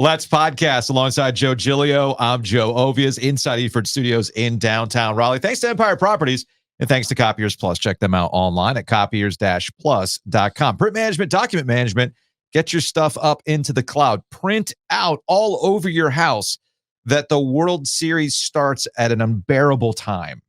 Let's Podcast alongside Joe Giglio. I'm Joe Ovies, inside Eford Studios in downtown Raleigh. Thanks to Empire Properties and thanks to Copiers Plus. Check them out online at copiers-plus.com. Print management, document management. Get your stuff up into the cloud. Print out all over your house that the World Series starts at an unbearable time.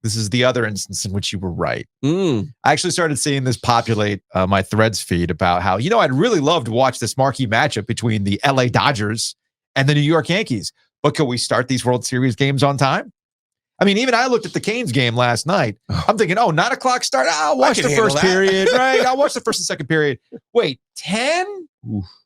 This is the other instance in which you were right. I actually started seeing this populate my Threads feed about how, I'd really love to watch this marquee matchup between the LA Dodgers and the New York Yankees. But can we start these World Series games on time? I mean, even I looked at the Canes game last night. I'm thinking, 9 o'clock start. I'll watch the first period, right? I'll watch the first and second period. Wait, 10?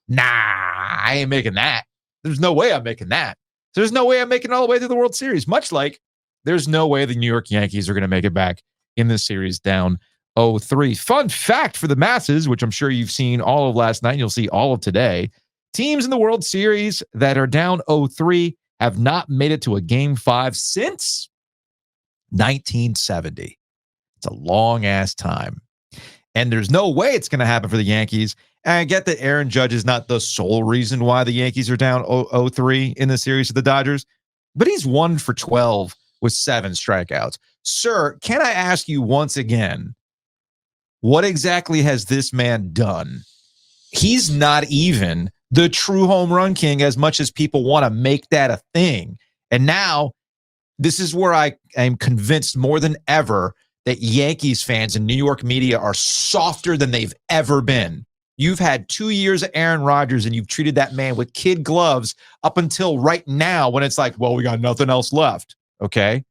Nah, I ain't making that. There's no way I'm making that. There's no way I'm making it all the way through the World Series, much like there's no way the New York Yankees are going to make it back in this series down 0-3. Fun fact for the masses, which I'm sure you've seen all of last night and you'll see all of today. Teams in the World Series that are down 0-3 have not made it to a Game 5 since 1970. It's a long-ass time. And there's no way it's going to happen for the Yankees. And I get that Aaron Judge is not the sole reason why the Yankees are down 0-3 in the series of the Dodgers, but he's 1 for 12 with 7 strikeouts. Sir, can I ask you once again, what exactly has this man done? He's not even the true home run king as much as people want to make that a thing. And now, this is where I am convinced more than ever that Yankees fans and New York media are softer than they've ever been. You've had 2 years of Aaron Rodgers and you've treated that man with kid gloves up until right now when it's like, well, we got nothing else left. Okay.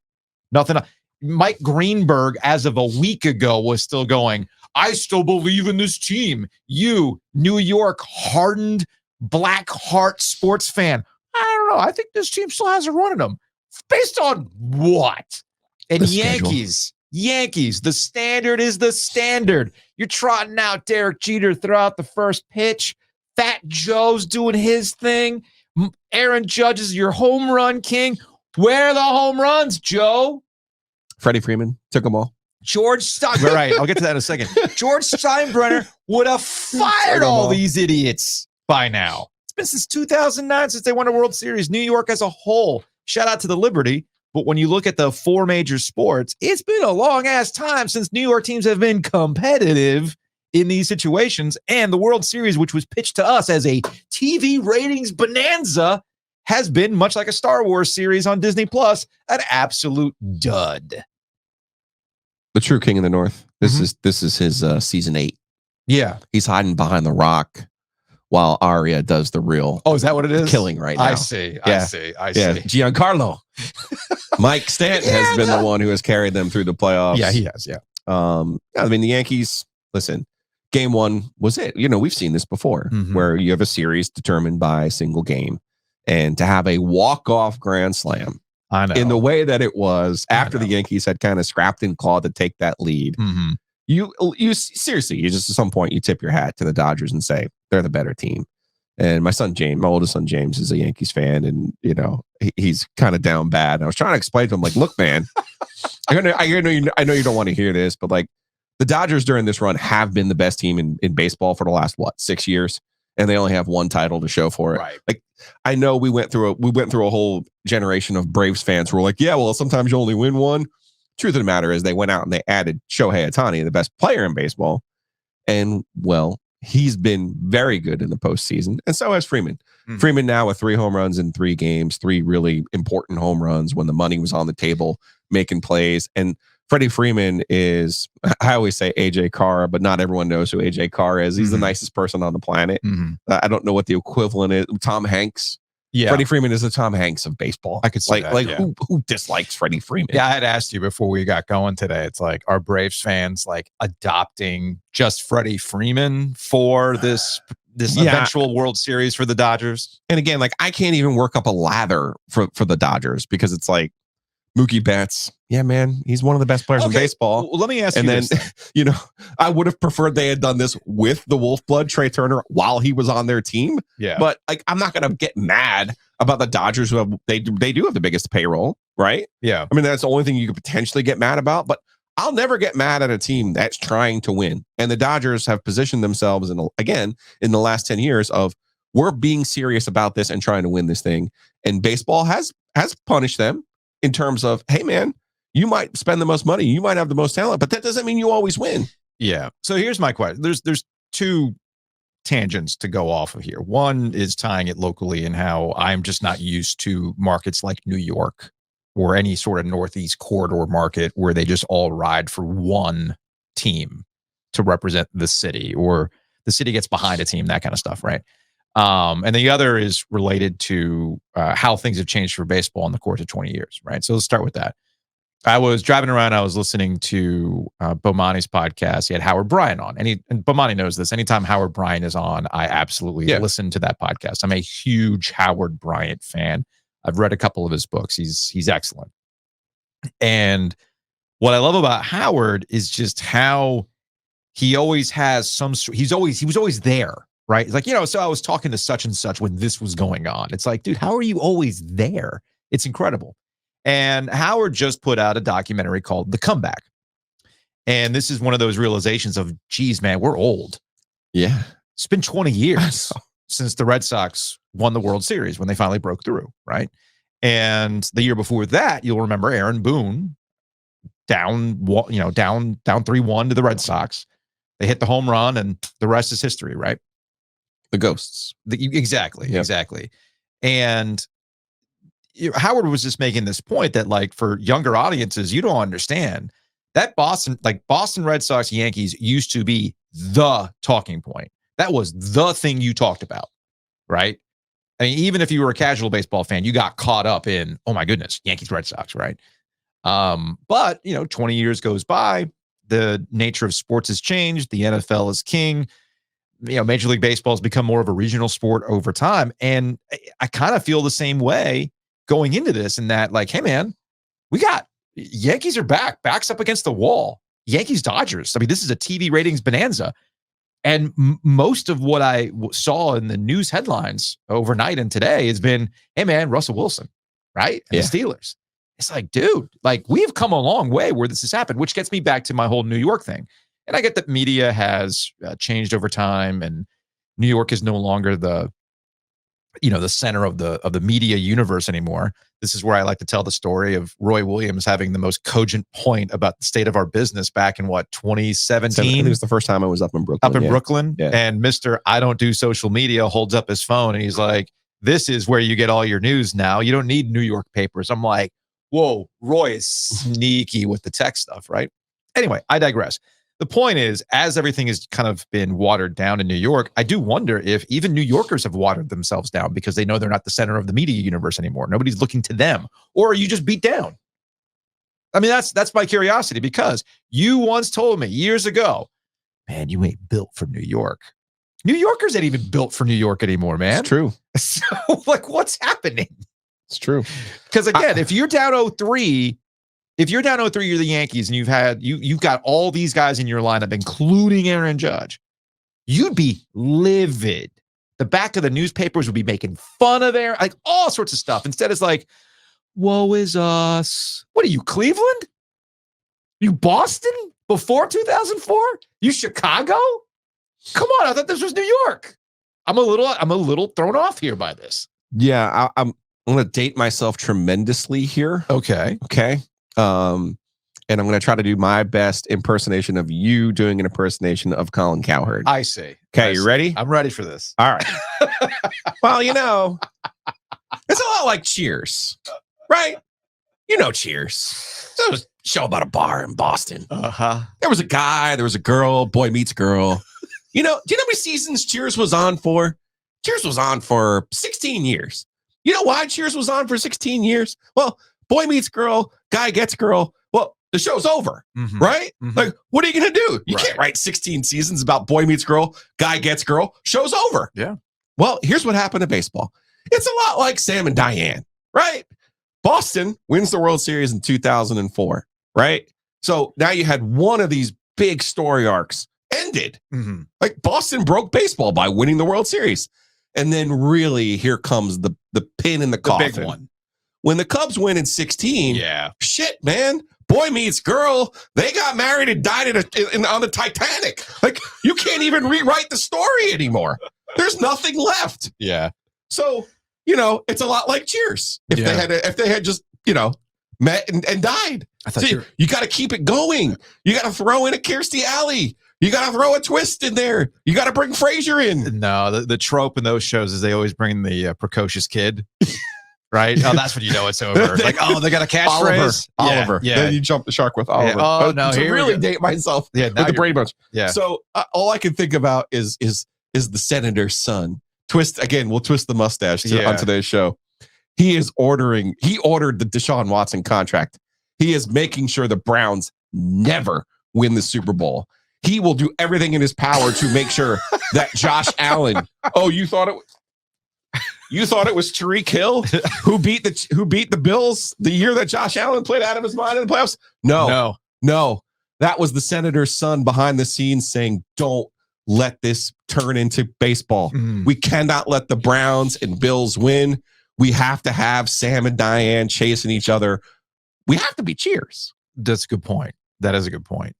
Nothing. Mike Greenberg, as of a week ago, was still going, I still believe in this team. You, New York, hardened black heart sports fan. I don't know. I think this team still has a run in them. Based on what? And Yankees, the standard is the standard. You're trotting out Derek Jeter throughout the first pitch. Fat Joe's doing his thing. Aaron Judge is your home run king. Where are the home runs, Joe? Freddie Freeman took them all. George Steinbrenner. Right, I'll get to that in a second. George Steinbrenner would have fired all these idiots by now. It's been since 2009 since they won a World Series. New York as a whole. Shout out to the Liberty. But when you look at the 4 major sports, it's been a long-ass time since New York teams have been competitive in these situations. And the World Series, which was pitched to us as a TV ratings bonanza, has been, much like a Star Wars series on Disney Plus, an absolute dud. The true king of the North. This is his season 8. Yeah. He's hiding behind the rock while Arya does the real. Oh, is that what it is? Killing right now. I see. Giancarlo. Mike Stanton has been the one who has carried them through the playoffs. Yeah, he has. Yeah. I mean, the Yankees, listen, Game 1 was it. We've seen this before where you have a series determined by a single game. And to have a walk-off grand slam in the way that it was after the Yankees had kind of scrapped and clawed to take that lead, you seriously, you just at some point you tip your hat to the Dodgers and say they're the better team. And my oldest son James, is a Yankees fan, and he's kind of down bad. And I was trying to explain to him, like, look, man, I know you don't want to hear this, but like the Dodgers during this run have been the best team in baseball for the last 6 years. And they only have one title to show for it. Right. Like, I know we went through a whole generation of Braves fans who were like, yeah, well, sometimes you only win one. Truth of the matter is they went out and they added Shohei Ohtani, the best player in baseball. And, well, he's been very good in the postseason. And so has Freeman. Freeman now with 3 home runs in 3 games, 3 really important home runs when the money was on the table, making plays. And Freddie Freeman is, I always say AJ Carr, but not everyone knows who AJ Carr is. He's the nicest person on the planet. I don't know what the equivalent is. Tom Hanks. Yeah. Freddie Freeman is the Tom Hanks of baseball. I could say that, who dislikes Freddie Freeman? Yeah, I had asked you before we got going today. It's like, are Braves fans like adopting just Freddie Freeman for this eventual World Series for the Dodgers? And again, like, I can't even work up a lather for the Dodgers because it's like, Mookie Betts, yeah, man, he's one of the best players in baseball. Well, let me ask you this. And then, I would have preferred they had done this with the Wolfblood, Trey Turner, while he was on their team. Yeah. But like, I'm not going to get mad about the Dodgers who have, they do have the biggest payroll, right? Yeah. I mean, that's the only thing you could potentially get mad about, but I'll never get mad at a team that's trying to win. And the Dodgers have positioned themselves in the last 10 years of we're being serious about this and trying to win this thing. And baseball has punished them in terms of, hey, man, you might spend the most money, you might have the most talent, but that doesn't mean you always win. Yeah. So here's my question. There's two tangents to go off of here. One is tying it locally and how I'm just not used to markets like New York or any sort of Northeast corridor market where they just all ride for one team to represent the city, or the city gets behind a team, that kind of stuff, right? And the other is related to how things have changed for baseball in the course of 20 years, right? So let's start with that. I was driving around. I was listening to Bomani's podcast. He had Howard Bryant on. And Bomani knows this. Anytime Howard Bryant is on, I absolutely listen to that podcast. I'm a huge Howard Bryant fan. I've read a couple of his books. He's excellent. And what I love about Howard is just how he always has he was always there, right? It's like, so I was talking to such and such when this was going on. It's like, dude, how are you always there? It's incredible. And Howard just put out a documentary called The Comeback. And this is one of those realizations of, geez, man, we're old. Yeah. It's been 20 years since the Red Sox won the World Series when they finally broke through, right? And the year before that, you'll remember Aaron Boone down 3-1 to the Red Sox. They hit the home run and the rest is history, right? The ghosts. Exactly. And Howard was just making this point that, like, for younger audiences, you don't understand that Boston Red Sox Yankees used to be the talking point. That was the thing you talked about, right? I mean, even if you were a casual baseball fan, you got caught up in, oh my goodness, Yankees Red Sox, right? But 20 years goes by, the nature of sports has changed. The NFL is king. Major League Baseball has become more of a regional sport over time, and I kind of feel the same way going into this, in that, like, hey man, we got Yankees are back, backs up against the wall. Yankees Dodgers. I mean, this is a TV ratings bonanza. And most of what I saw in the news headlines overnight and today has been, hey man, Russell Wilson, right? And the Steelers. It's like, dude, like, we've come a long way where this has happened, which gets me back to my whole New York thing. And I get that media has changed over time, and New York is no longer the center of the media universe anymore. This is where I like to tell the story of Roy Williams having the most cogent point about the state of our business back in 2017. It was the first time I was up in Brooklyn. Brooklyn. Yeah. And Mr. I don't do social media holds up his phone and he's like, this is where you get all your news now. You don't need New York papers. I'm like, whoa, Roy is sneaky with the tech stuff, right? Anyway, I digress. The point is, as everything has kind of been watered down in New York, I do wonder if even New Yorkers have watered themselves down because they know they're not the center of the media universe anymore. Nobody's looking to them. Or are you just beat down? I mean, that's my curiosity, because you once told me years ago, man, you ain't built for New York. New Yorkers ain't even built for New York anymore, man. It's true. So, like, what's happening? It's true. Because again, if you're down 0-3, you're the Yankees, and you've got all these guys in your lineup, including Aaron Judge, you'd be livid. The back of the newspapers would be making fun of Aaron, like all sorts of stuff. Instead, it's like, woe is us. What are you, Cleveland? You Boston before 2004? You Chicago? Come on, I thought this was New York. I'm a little thrown off here by this. Yeah, I'm going to date myself tremendously here. Okay. And I'm going to try to do my best impersonation of you doing an impersonation of Colin Cowherd. I see. Okay, you ready? I'm ready for this. All right. Well, it's a lot like Cheers, right? Cheers. It was a show about a bar in Boston. There was a guy, there was a girl, boy meets girl. Do you know how many seasons Cheers was on for? Cheers was on for 16 years. You know why Cheers was on for 16 years? Well, boy meets girl, guy gets girl. Well, the show's over, right? Mm-hmm. Like, what are you going to do? You can't write 16 seasons about boy meets girl, guy gets girl. Show's over. Yeah. Well, here's what happened to baseball. It's a lot like Sam and Diane, right? Boston wins the World Series in 2004, right? So now you had one of these big story arcs ended. Mm-hmm. Like, Boston broke baseball by winning the World Series. And then really, here comes the pin in the coffin. Big one. When the Cubs win in 16, shit, man, boy meets girl, they got married and died on the Titanic. Like, you can't even rewrite the story anymore. There's nothing left. Yeah. So, it's a lot like Cheers. If they had just, met and died. So you got to keep it going. You got to throw in a Kirstie Alley. You got to throw a twist in there. You got to bring Frasier in. No, the trope in those shows is they always bring the precocious kid. Right? Oh, that's when you know it's over. Like, they got a catchphrase. Oliver. Yeah. Then you jump the shark with Oliver. Yeah. Oh, no. To really date myself with the Brady Bunch. Yeah. So all I can think about is the senator's son. We'll twist the mustache on today's show. He ordered the Deshaun Watson contract. He is making sure the Browns never win the Super Bowl. He will do everything in his power to make sure that Josh Allen. Oh, you thought it was Tyreek Hill who beat the Bills the year that Josh Allen played out of his mind in the playoffs? No. That was the senator's son behind the scenes saying, "Don't let this turn into baseball. We cannot let the Browns and Bills win. We have to have Sam and Diane chasing each other. We have to be Cheers." That's a good point. That is a good point.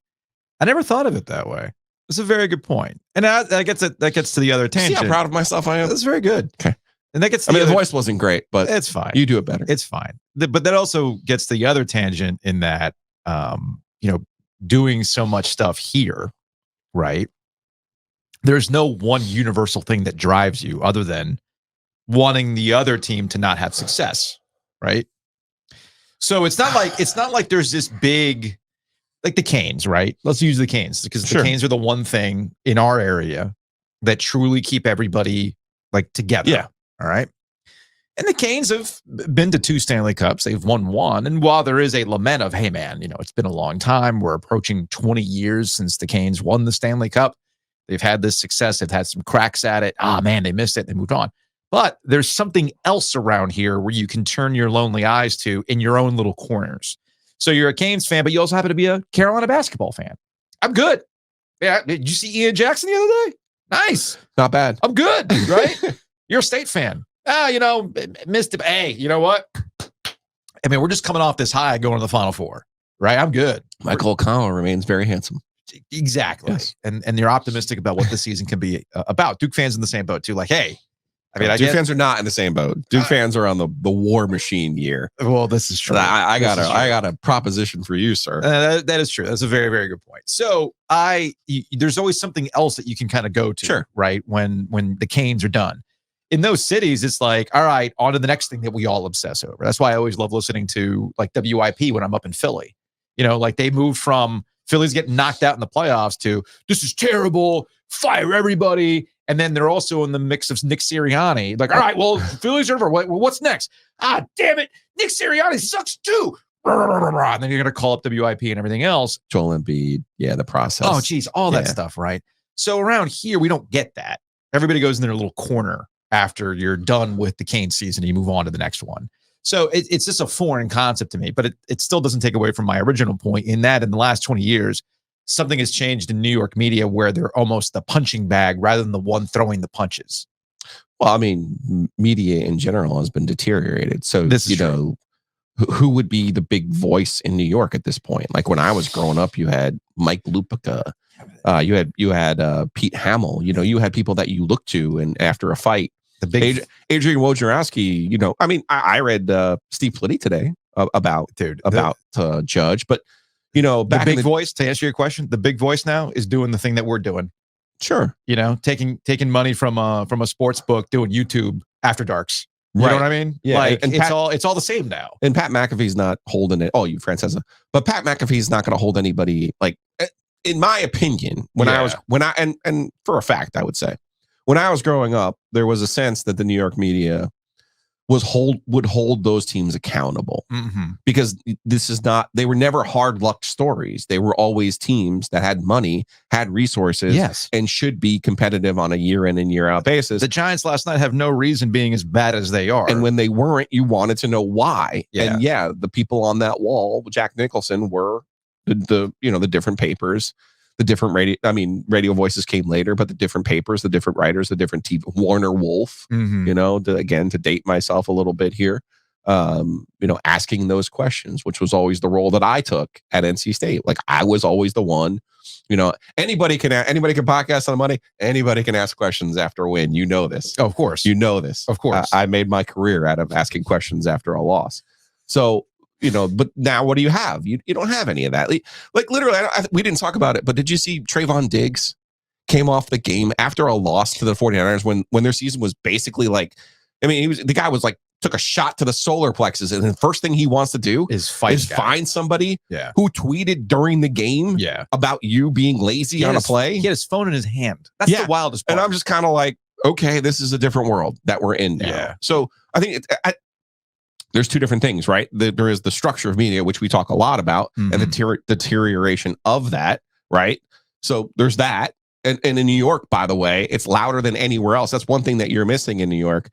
I never thought of it that way. It's a very good point. And that gets to the other tangent. See how proud of myself I am? That's very good. Okay. And that gets the voice wasn't great, but it's fine. You do it better. It's fine. But that also gets to the other tangent in that, doing so much stuff here, right? There's no one universal thing that drives you other than wanting the other team to not have success, right? So it's not like there's this big, like the Canes, right? Let's use the Canes because the Canes are the one thing in our area that truly keep everybody like together. Yeah. All right. And the Canes have been to 2 Stanley Cups. They've won 1. And while there is a lament of, hey, man, it's been a long time. We're approaching 20 years since the Canes won the Stanley Cup. They've had this success. They've had some cracks at it. Man, they missed it. They moved on. But there's something else around here where you can turn your lonely eyes to in your own little corners. So you're a Canes fan, but you also happen to be a Carolina basketball fan. I'm good. Yeah. Did you see Ian Jackson the other day? Nice. Not bad. I'm good, right? You're a State fan. Missed it. Hey, you know what? I mean, we're just coming off this high going to the Final Four, right? I'm good. Michael O'Connell remains very handsome. Exactly. Yes. And you're optimistic about what the season can be about. Duke fans in the same boat too. Like, hey, Duke fans are not in the same boat. Duke fans are on the war machine year. Well, this is true. I got a proposition for you, sir. That is true. That's a very, very good point. So there's always something else that you can kind of go to, sure, right? When the Canes are done. In those cities, it's like, all right, on to the next thing that we all obsess over. That's why I always love listening to like WIP when I'm up in Philly. Like they moved from Philly's getting knocked out in the playoffs to this is terrible, fire everybody. And then they're also in the mix of Nick Sirianni. Like, all right, well, Phillies are over. What's next? Damn it. Nick Sirianni sucks too. And then you're going to call up WIP and everything else. Joel Embiid. Yeah, the process. Oh, geez, all that stuff, right? So around here, we don't get that. Everybody goes in their little corner after you're done with the Canes season and you move on to the next one. So it's just a foreign concept to me, but it still doesn't take away from my original point in that in the last 20 years, something has changed in New York media where they're almost the punching bag rather than the one throwing the punches. Well, I mean, media in general has been deteriorated. So, who would be the big voice in New York at this point? Like when I was growing up, you had Mike Lupica, you had Pete Hamill. You had people that you looked to, and after a fight, the big Adrian Wojnarowski. I read Steve Flitty today about Judge, but the big voice, to answer your question, the big voice now is doing the thing that we're doing. Sure, taking money from a sports book, doing YouTube after darks. You know what I mean? Yeah, like it's all the same now. And Pat McAfee's not holding it. Oh, you Francesa, but Pat McAfee's not going to hold anybody. Like, in my opinion, and for a fact, I would say, when I was growing up, there was a sense that the New York media would hold those teams accountable, because they were never hard luck stories. They were always teams that had money, had resources, and should be competitive on a year in and year out basis. The Giants last night have no reason being as bad as they are. And when they weren't, you wanted to know why. Yeah. And the people on that wall, Jack Nicholson, were the different papers. The different radio voices came later, but the different papers, the different writers, the different TV, Warner Wolf, to date myself a little bit here, asking those questions, which was always the role that I took at NC State. Like, I was always the one Anybody can podcast on Monday. Anybody can ask questions after a win. You know this. Oh, of course. You know this. Of course. I made my career out of asking questions after a loss. So, but now what do you have? You don't have any of that. Like literally, we didn't talk about it, but did you see Trayvon Diggs came off the game after a loss to the 49ers when their season was basically like, the guy was like, took a shot to the solar plexus, and the first thing he wants to do is find somebody who tweeted during the game about you being lazy on a play. He had his phone in his hand. That's the wildest part. And I'm just kind of like, okay, this is a different world that we're in now. Yeah. So I think there's two different things, right? There is the structure of media, which we talk a lot about, and the deterioration of that, right? So there's that. And in New York, by the way, it's louder than anywhere else. That's one thing that you're missing in New York.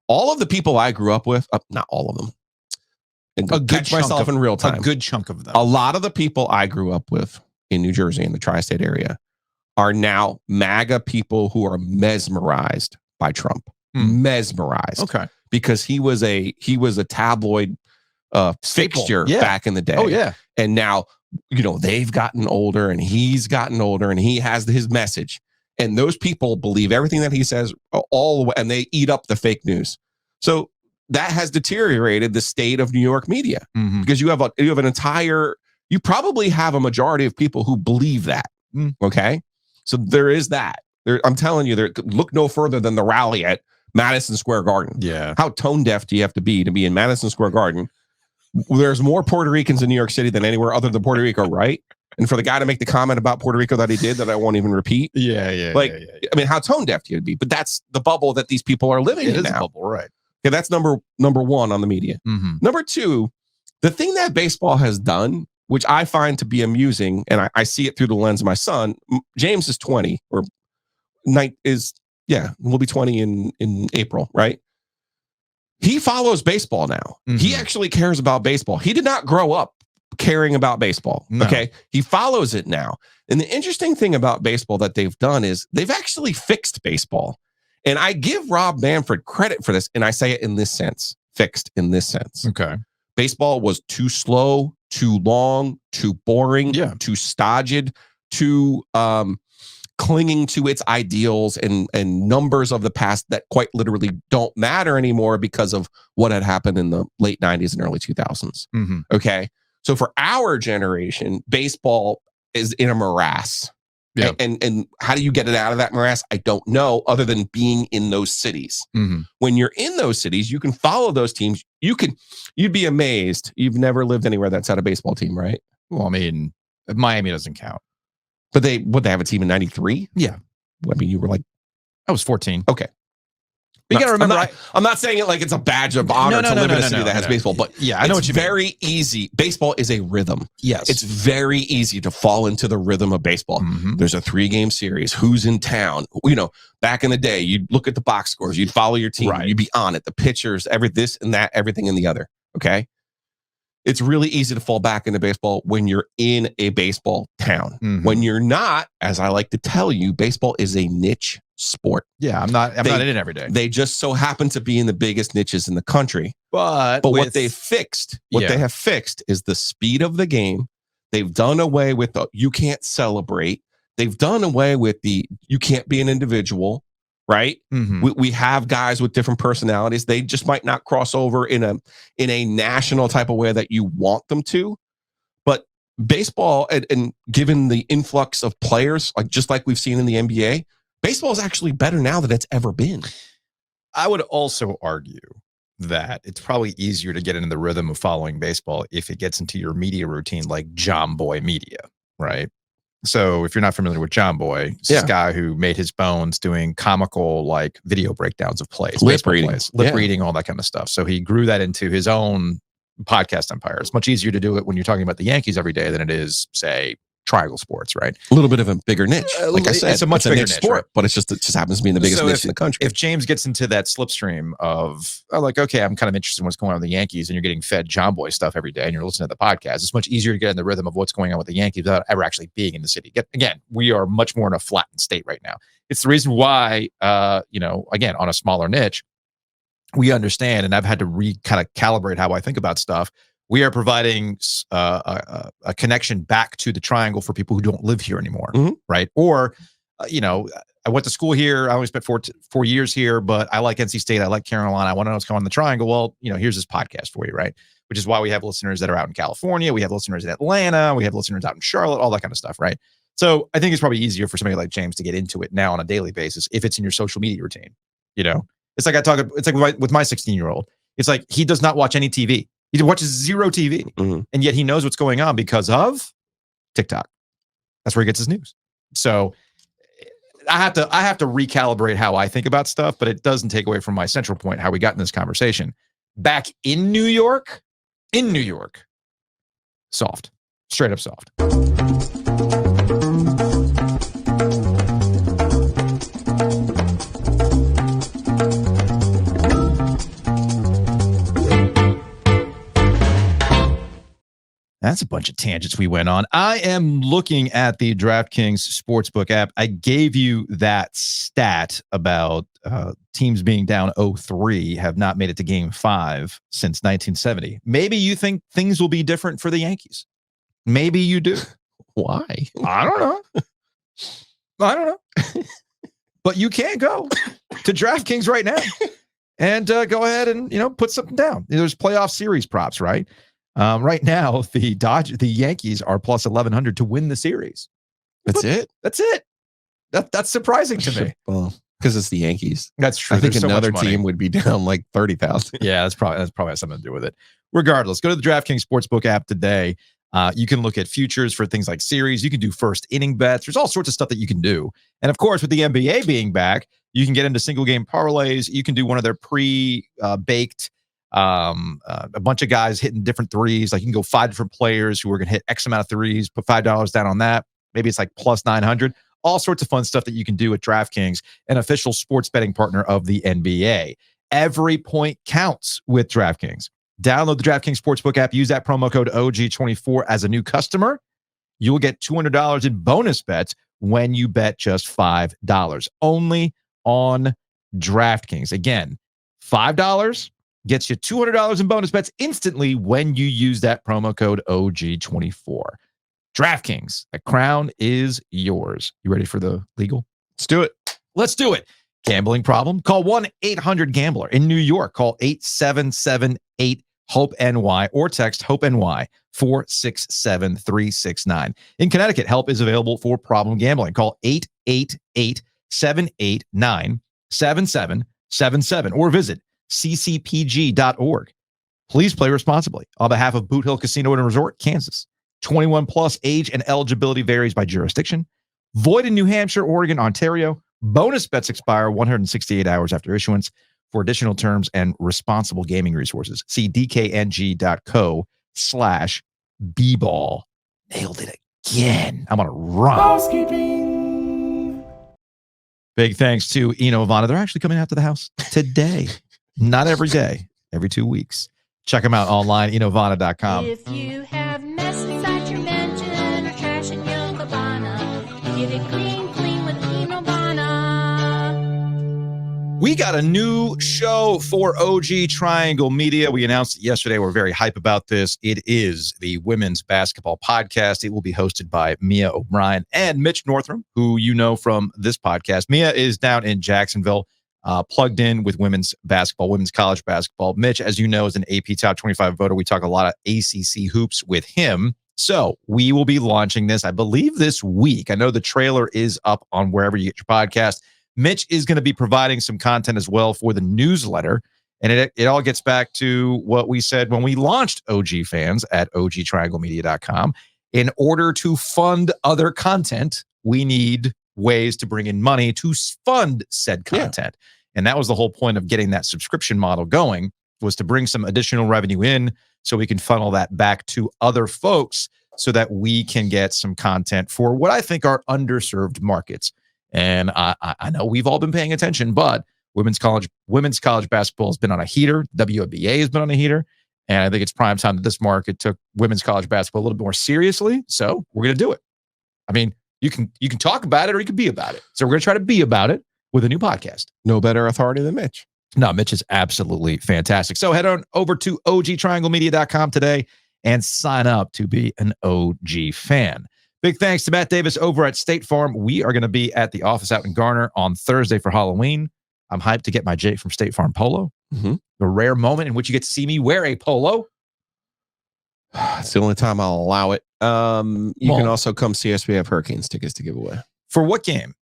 All of the people I grew up with, not all of them, and catch myself in real time. A good chunk of them. A lot of the people I grew up with in New Jersey, in the tri-state area, are now MAGA people who are mesmerized by Trump. Mesmerized. Okay. Because he was a tabloid fixture back in the day. Oh, yeah. And now, they've gotten older and he's gotten older and he has his message. And those people believe everything that he says all the way, and they eat up the fake news. So that has deteriorated the state of New York media because you probably have a majority of people who believe that. Okay. So there is that. I'm telling you, look no further than the rally at Madison Square Garden. Yeah. How tone deaf do you have to be in Madison Square Garden? There's more Puerto Ricans in New York City than anywhere other than Puerto Rico, right? And for the guy to make the comment about Puerto Rico that he did that I won't even repeat. Yeah. How tone deaf do you be? But that's the bubble that these people are living in now. It is a bubble, right? Okay, that's number one on the media. Number two, the thing that baseball has done, which I find to be amusing, and I see it through the lens of my son. James is 20, or will be 20 in April, right? He follows baseball now. He actually cares about baseball. He did not grow up caring about baseball. No. Okay. He follows it now. And the interesting thing about baseball that they've done is they've actually fixed baseball. And I give Rob Manfred credit for this. And I say it in this sense, fixed in this sense. Okay. Baseball was too slow, too long, too boring, too stodged, too clinging to its ideals and numbers of the past that quite literally don't matter anymore because of what had happened in the late 90s and early 2000s. Okay. So for our generation, baseball is in a morass. Yeah. And how do you get it out of that morass? I don't know, other than being in those cities. When you're in those cities, you can follow those teams. You'd be amazed. You've never lived anywhere that's had a baseball team, right? Well, Miami doesn't count. But they have a team in 93? Yeah. You were like, I was 14. Okay. But you got to remember, I'm not saying it like it's a badge of honor to live in a city that has baseball, but I know it's very easy. Baseball is a rhythm. Yes. It's very easy to fall into the rhythm of baseball. There's a 3-game series. Who's in town? Back in the day, you'd look at the box scores. You'd follow your team. Right. You'd be on it. The pitchers, this and that, everything and the other. Okay. It's really easy to fall back into baseball when you're in a baseball town. When you're not, as I like to tell you, baseball is a niche sport. Yeah, I'm not in it every day. They just so happen to be in the biggest niches in the country. But what they have fixed is the speed of the game. They've done away with you can't celebrate. They've done away with you can't be an individual. Right. We have guys with different personalities. They just might not cross over in a national type of way that you want them to. But baseball, and given the influx of players, just like we've seen in the NBA, baseball is actually better now than it's ever been. I would also argue that it's probably easier to get into the rhythm of following baseball if it gets into your media routine, like John Boy media, right? So if you're not familiar with John Boy, it's this guy who made his bones doing comical video breakdowns of plays, lip reading, all that kind of stuff. So he grew that into his own podcast empire. It's much easier to do it when you're talking about the Yankees every day than it is, say, Triangle Sports, right? A little bit of a bigger niche. Like I said, it's a much bigger niche sport, right? But it just happens to be in the biggest niche in the country. If James gets into that slipstream of okay, I'm kind of interested in what's going on with the Yankees, and you're getting fed John Boy stuff every day and you're listening to the podcast, it's much easier to get in the rhythm of what's going on with the Yankees without ever actually being in the city. Again, we are much more in a flattened state right now. It's the reason why, again, on a smaller niche, we understand, and I've had to kind of calibrate how I think about stuff. we are providing a connection back to the triangle for people who don't live here anymore, right? Or, I went to school here. I only spent 4 years here, but I like NC State. I like Carolina. I want to know what's going on in the triangle. Well, here's this podcast for you, right? Which is why we have listeners that are out in California. We have listeners in Atlanta. We have listeners out in Charlotte, all that kind of stuff, right? So I think it's probably easier for somebody like James to get into it now on a daily basis if it's in your social media routine. It's like with my 16-year-old. It's like he does not watch any TV. He watches zero TV, and yet he knows what's going on because of TikTok. That's where he gets his news. So I have to recalibrate how I think about stuff, but it doesn't take away from my central point, how we got in this conversation. Back in New York, soft, straight up soft. That's a bunch of tangents we went on. I am looking at the DraftKings Sportsbook app. I gave you that stat about teams being down 0-3 have not made it to Game 5 since 1970. Maybe you think things will be different for the Yankees. Maybe you do. Why? I don't know. But you can go to DraftKings right now and go ahead and put something down. There's playoff series props, right? Right now, the Yankees are plus 1,100 to win the series. That's it. That's surprising to me. Well, because it's the Yankees. That's true. I think another team would be down like 30,000. Yeah, that's probably has something to do with it. Regardless, go to the DraftKings Sportsbook app today. You can look at futures for things like series. You can do first inning bets. There's all sorts of stuff that you can do. And of course, with the NBA being back, you can get into single game parlays. You can do one of their pre-baked. A bunch of guys hitting different threes. Like you can go 5 different players who are going to hit X amount of threes, put $5 down on that. Maybe it's like plus 900. All sorts of fun stuff that you can do at DraftKings, an official sports betting partner of the NBA. Every point counts with DraftKings. Download the DraftKings Sportsbook app. Use that promo code OG24 as a new customer. You will get $200 in bonus bets when you bet just $5. Only on DraftKings. Again, $5 gets you $200 in bonus bets instantly when you use that promo code OG24. DraftKings, the crown is yours. You ready for the legal? Let's do it. Gambling problem? Call 1-800-GAMBLER. In New York, call 8778-HOPE-NY or text HOPE-NY 467-369. In Connecticut, help is available for problem gambling. Call 888-789-7777 or visit ccpg.org. Please play responsibly. On behalf of Boot Hill Casino and Resort, Kansas. 21 plus, age and eligibility varies by jurisdiction. Void in New Hampshire, Oregon, Ontario. Bonus bets expire 168 hours after issuance. For additional terms and responsible gaming resources, see dkng.co/bball. Nailed it again. I'm on a run. Housekeeping. Big thanks to Eno Ivana. They're actually coming out to the house today. Not every day, every 2 weeks. Check them out online, enovana.com. If you have mess inside your mansion or trash in your cabana, get it clean with Enovana. We got a new show for OG Triangle Media. We announced it yesterday. We're very hype about this. It is the Women's Basketball Podcast. It will be hosted by Mia O'Brien and Mitch Northrum, who you know from this podcast. Mia is down in Jacksonville, plugged in with women's basketball, women's college basketball. Mitch, as you know, is an AP Top 25 voter. We talk a lot of ACC hoops with him. So we will be launching this, I believe, this week. I know the trailer is up on wherever you get your podcast. Mitch is going to be providing some content as well for the newsletter. And it all gets back to what we said when we launched OG Fans at ogtrianglemedia.com. In order to fund other content, we need ways to bring in money to fund said content. Yeah. And that was the whole point of getting that subscription model going, was to bring some additional revenue in so we can funnel that back to other folks so that we can get some content for what I think are underserved markets. And I know we've all been paying attention, but women's college basketball has been on a heater. WNBA has been on a heater. And I think it's prime time that this market took women's college basketball a little bit more seriously. So we're going to do it. I mean, you can talk about it or you can be about it. So we're going to try to be about it with a new podcast. No better authority than Mitch. No, Mitch is absolutely fantastic. So head on over to ogtrianglemedia.com today and sign up to be an OG fan. Big thanks to Matt Davis over at State Farm. We are going to be at the office out in Garner on Thursday for Halloween. I'm hyped to get my Jake from State Farm polo. Mm-hmm. The rare moment in which you get to see me wear a polo. It's the only time I'll allow it. You can also come see us. We have Hurricanes tickets to give away. For what game?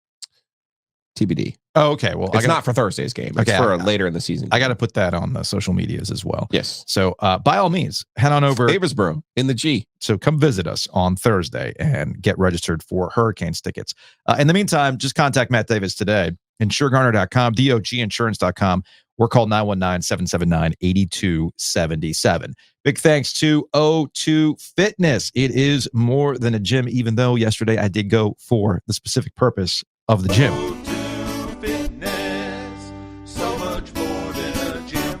TBD. Oh, okay. Well, it's not for Thursday's game. It's for later in the season. I got to put that on the social medias as well. Yes. So by all means, head on over. Davisboro in the G. So come visit us on Thursday and get registered for Hurricanes tickets. In the meantime, just contact Matt Davis today. InsureGarner.com, DOGinsurance.com. We're called 919-779-8277. Big thanks to O2 Fitness. It is more than a gym, even though yesterday I did go for the specific purpose of the gym. O2 Fitness, so much more than a gym.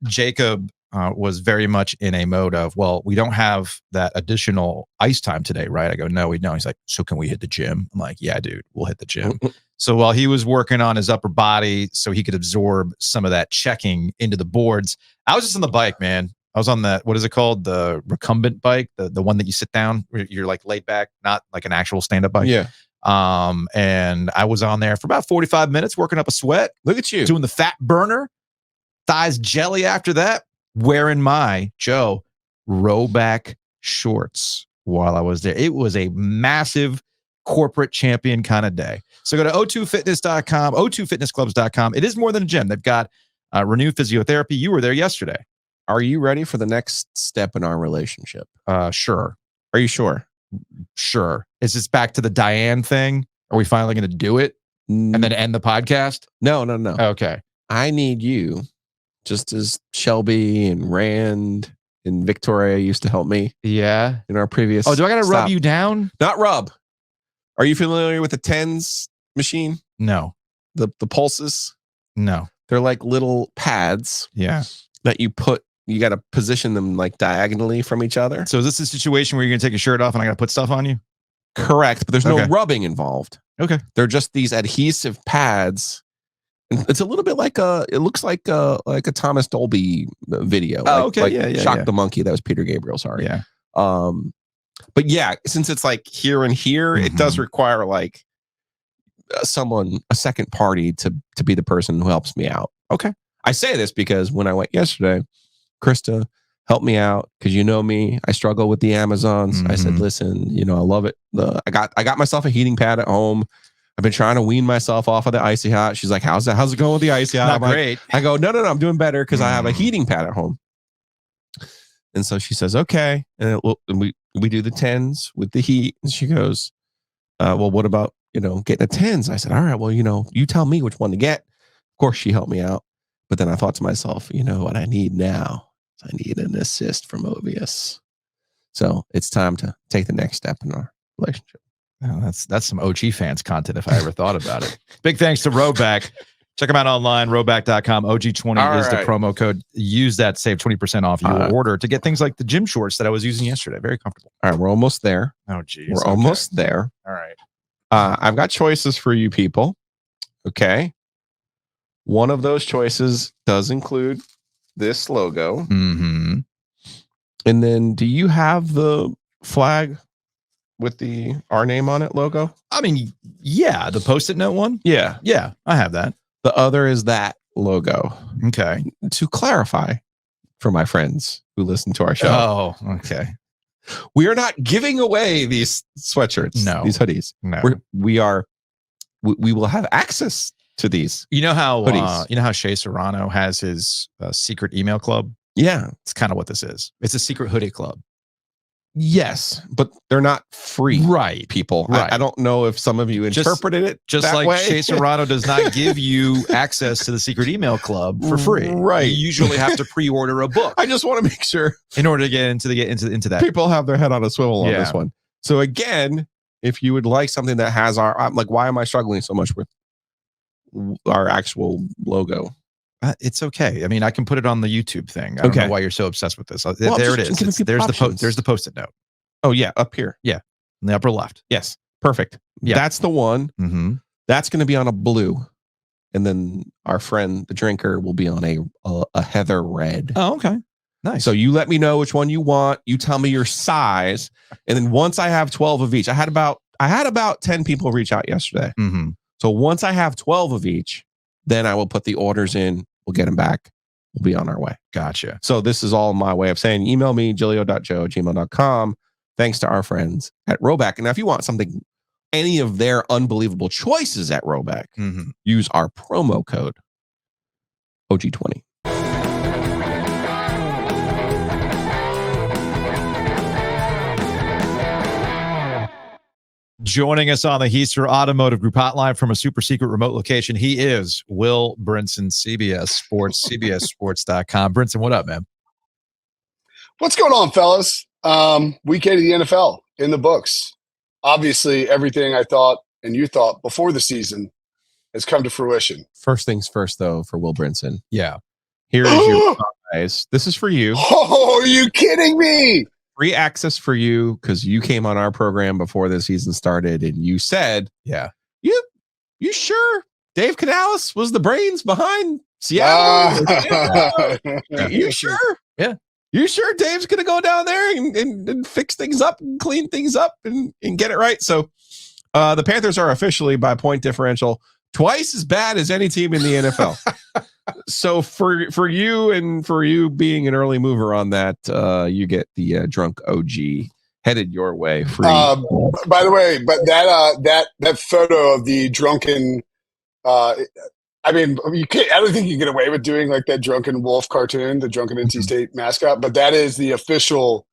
Jacob was very much in a mode of, well, we don't have that additional ice time today, right? I go, no, we don't. He's like, so can we hit the gym? I'm like, yeah, dude, we'll hit the gym. So while he was working on his upper body so he could absorb some of that checking into the boards, I was just on the bike, man. I was on that, what is it called? The recumbent bike, the one that you sit down, where you're like laid back, not like an actual stand-up bike. Yeah. And I was on there for about 45 minutes working up a sweat. Look at you. Doing the fat burner, thighs jelly after that, wearing my Joe rowback shorts while I was there. It was a massive corporate champion kind of day. So go to o2fitness.com, o2fitnessclubs.com. It is more than a gym. They've got Renew Physiotherapy. You were there yesterday. Are you ready for the next step in our relationship? Sure. Are you sure? Sure. Is this back to the Diane thing? Are we finally going to do it and then end the podcast? No. Okay. I need you, just as Shelby and Rand and Victoria used to help me. Yeah. In our previous. Oh, do I got to rub you down? Not rub. Are you familiar with the TENS machine? No. The pulses? No. They're like little pads. Yeah. That you got to position them like diagonally from each other. So is this a situation where you're going to take your shirt off and I got to put stuff on you? Correct. But there's no rubbing involved. Okay. They're just these adhesive pads. It's a little bit like it looks like a Thomas Dolby video. Oh, like, okay. Like yeah. Shock the Monkey. That was Peter Gabriel. Sorry. Yeah. But yeah, since it's like here and here, it does require like a second party to be the person who helps me out. Okay. I say this because when I went yesterday, Krista helped me out because you know me. I struggle with the Amazons. I said, listen, I love it. I got myself a heating pad at home. I've been trying to wean myself off of the Icy Hot. She's like, how's it going with the Icy Hot? Not great. I go, no, I'm doing better because I have a heating pad at home. And so she says, okay. And we do the TENS with the heat. And she goes, well, what about, getting a TENS? I said, all right, well, you tell me which one to get. Of course, she helped me out. But then I thought to myself, what I need now? I need an assist from Ovies. So it's time to take the next step in our relationship. Oh, that's some OG fans content if I ever thought about it. Big thanks to Rowback. Check them out online, rowback.com. OG20 is the promo code. Use that, save 20% off your order to get things like the gym shorts that I was using yesterday. Very comfortable. All right, we're almost there. Oh, geez. We're almost there. All right. I've got choices for you people. Okay. One of those choices does include this logo. Mm-hmm. And then do you have the flag with our name on it logo? I mean, yeah, the Post-it note one. Yeah. Yeah, I have that. The other is that logo. Okay. To clarify for my friends who listen to our show. Oh, okay. We are not giving away these sweatshirts. No. These hoodies. No. We will have access to these. You know how hoodies. Shea Serrano has his secret email club? Yeah. It's kind of what this is. It's a secret hoodie club. Yes, but they're not free, right? People, right? I don't know if some of you interpreted it just that like way. Shea Serrano does not give you access to the secret email club for free. Right? You usually have to pre-order a book. I just want to make sure in order to get into that. People have their head on a swivel on this one. So again, if you would like something that has I'm like, why am I struggling so much with our actual logo? It's okay. I mean, I can put it on the YouTube thing. I don't know why you're so obsessed with this. There it is. There's the Post-it note. Oh yeah, up here. Yeah, in the upper left. Yes, perfect. Yeah, that's the one. Mm-hmm. That's going to be on a blue, and then our friend the drinker will be on a heather red. Oh, okay. Nice. So you let me know which one you want. You tell me your size, and then once I have 12 of each, I had about 10 people reach out yesterday. Mm-hmm. So once I have 12 of each, then I will put the orders in. We'll get them back. We'll be on our way. Gotcha. So this is all my way of saying email me, giglio.joe@gmail.com. Thanks to our friends at Roback. And now if you want something, any of their unbelievable choices at Roback, use our promo code OG20. Joining us on the Heister Automotive Group hotline from a super secret remote location, he is Will Brinson, CBS Sports, CBSSports.com. Brinson, what up, man? What's going on, fellas? Week 8 of the NFL in the books. Obviously, everything I thought and you thought before the season has come to fruition. First things first, though, for Will Brinson. Yeah. Here is your prize. This is for you. Oh, are you kidding me? Free access for you because you came on our program before the season started and you said, yeah, you sure Dave Canales was the brains behind Seattle? You sure? Yeah. You sure Dave's going to go down there and fix things up and clean things up and get it right? So the Panthers are officially, by point differential, twice as bad as any team in the NFL. So for you and for you being an early mover on that, you get the drunk OG headed your way free. By the way, but that photo of the drunken, I mean, you can't. I don't think you can get away with doing like that drunken wolf cartoon, the drunken NC State mascot. But that is the official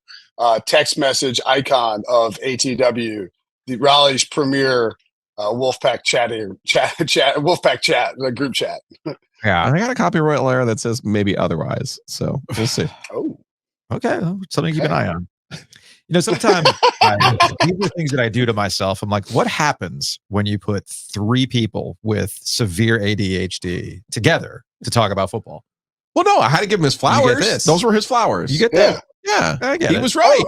text message icon of ATW, the Raleigh's premier Wolfpack chat, the group chat. Yeah, I got a copyright layer that says maybe otherwise, so we'll see. Oh, okay, something to keep an eye on. You know, sometimes these are things that I do to myself. I'm like, what happens when you put 3 people with severe ADHD together to talk about football? Well, no, I had to give him his flowers. Those were his flowers. You get that? Yeah, I get he it. was right.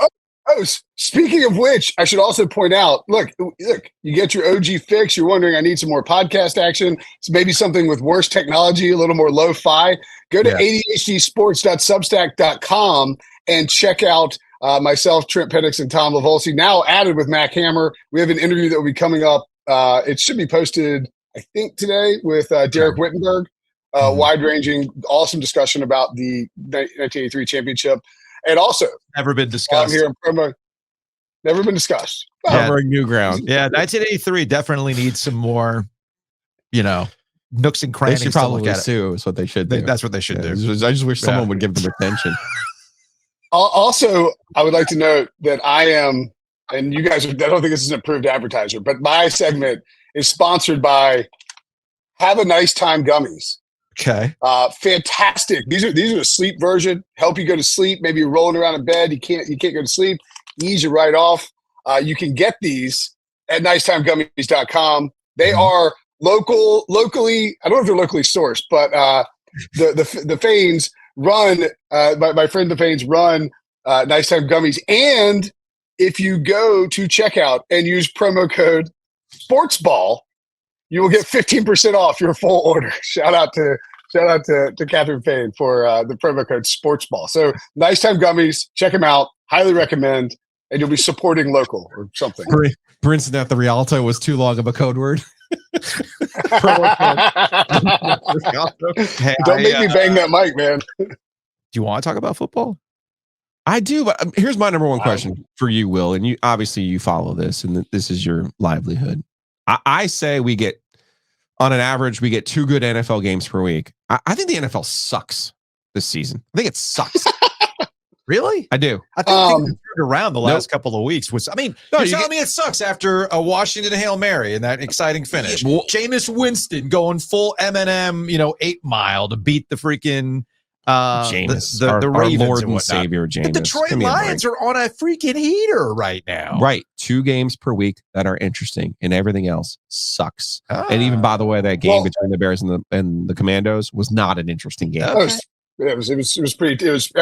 Oh, speaking of which, I should also point out, look, you get your OG fix. You're wondering, I need some more podcast action. It's maybe something with worse technology, a little more lo-fi. Go to ADHDsports.substack.com and check out myself, Trent Penix, and Tom Lavolsi. Now added with Mac Hammer. We have an interview that will be coming up. It should be posted, I think, today with Derek Wittenberg. Wide-ranging, awesome discussion about the 1983 championship. And also, never been discussed. I'm here in promo. Never been discussed. Covering new ground. Yeah, 1983 definitely needs some more, nooks and crannies. They should probably sue. Is what they should do. That's what they should do. I just wish someone would give them attention. Also, I would like to note that I am, and you guys, I don't think this is an approved advertiser, but my segment is sponsored by Have a Nice Time Gummies. Okay. Fantastic. These are the sleep version. Help you go to sleep. Maybe you're rolling around in bed. You can't go to sleep. Ease you right off. You can get these at nicetimegummies.com. They are locally. I don't know if they're locally sourced, but the Fanes run. My friend the Fanes run Nice Time Gummies. And if you go to checkout and use promo code SPORTSBALL, you will get 15% off your full order. Shout out to Catherine Payne for the promo code SPORTSBALL. So Nice Time Gummies, check them out. Highly recommend, and you'll be supporting local or something. Brinson at the Rialto was too long of a code word. Don't make me bang that mic, man. Do you want to talk about football? I do, but here's my number one question for you, Will, and you obviously you follow this, and this is your livelihood. I say we get, on an average, we get 2 good NFL games per week. I think the NFL sucks this season. I think it sucks. Really? I do. I think things have turned around the last couple of weeks. You're telling me it sucks after a Washington Hail Mary and that exciting finish. Jameis Winston going full M&M, 8 Mile to beat the freaking Jameis, the Ravens our Lord and and Savior Jameis. The Detroit Lions are on a freaking heater right now. Right. 2 games per week that are interesting, and everything else sucks. And even, by the way, that game between the Bears and the Commandos was not an interesting game. Okay. It was pretty. It was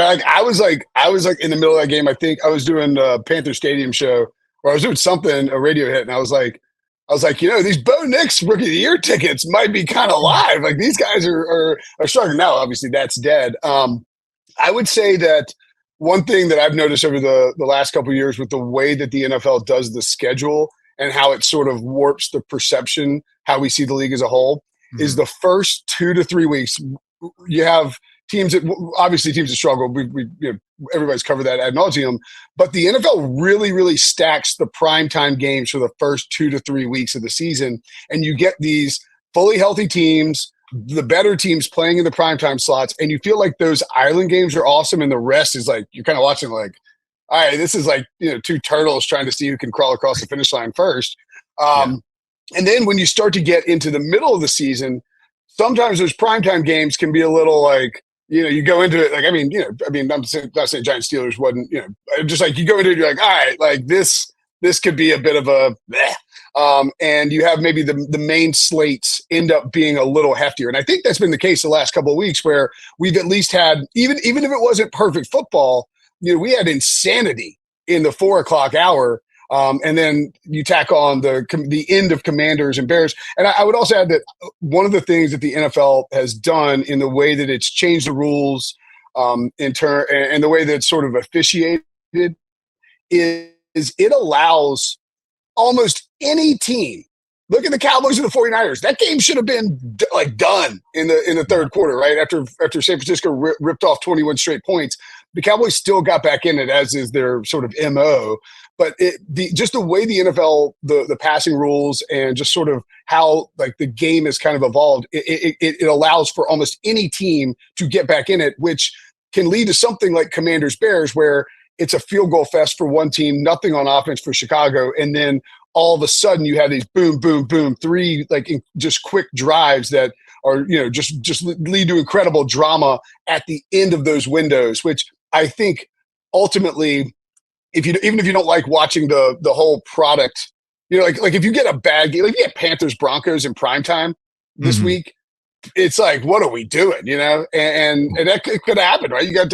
like I was like in the middle of that game. I think I was doing a Panther Stadium show, or I was doing something, a radio hit, and I was like, these Bo Nix Rookie of the Year tickets might be kind of live. Like these guys are struggling now. Obviously, that's dead. I would say that one thing that I've noticed over the last couple of years with the way that the NFL does the schedule and how it sort of warps the perception, how we see the league as a whole, is the first 2 to 3 weeks. You have teams that obviously teams that struggle. Everybody's covered that ad nauseum, but the NFL really, really stacks the primetime games for the first 2 to 3 weeks of the season. And you get these fully healthy teams, the better teams playing in the primetime slots. And you feel like those island games are awesome. And the rest is like, you're kind of watching like, all right, this is like, two turtles trying to see who can crawl across the finish line first. And then when you start to get into the middle of the season, sometimes those primetime games can be a little like, you go into it like, I'm not saying Giants Steelers wasn't, just like you go into it, you're like, all right, like this could be a bit of a bleh. And you have maybe the main slates end up being a little heftier. And I think that's been the case the last couple of weeks where we've at least had, even if it wasn't perfect football, we had insanity in the 4 o'clock hour. And then you tack on the end of Commanders and Bears. And I would also add that one of the things that the NFL has done in the way that it's changed the rules and the way that it's sort of officiated is it allows almost any team. Look at the Cowboys and the 49ers. That game should have been done in the third quarter, right? After San Francisco ripped off 21 straight points, the Cowboys still got back in it, as is their sort of MO. But just the way the NFL, the passing rules, and just sort of how the game has kind of evolved, it allows for almost any team to get back in it, which can lead to something like Commanders Bears, where it's a field goal fest for one team, nothing on offense for Chicago, and then all of a sudden you have these boom, boom, boom, 3 just quick drives that are just lead to incredible drama at the end of those windows, which I think ultimately, even if you don't like watching the whole product, like if you get a bad game, like you get Panthers Broncos in primetime this week, it's like, what are we doing? And that could happen, right? You got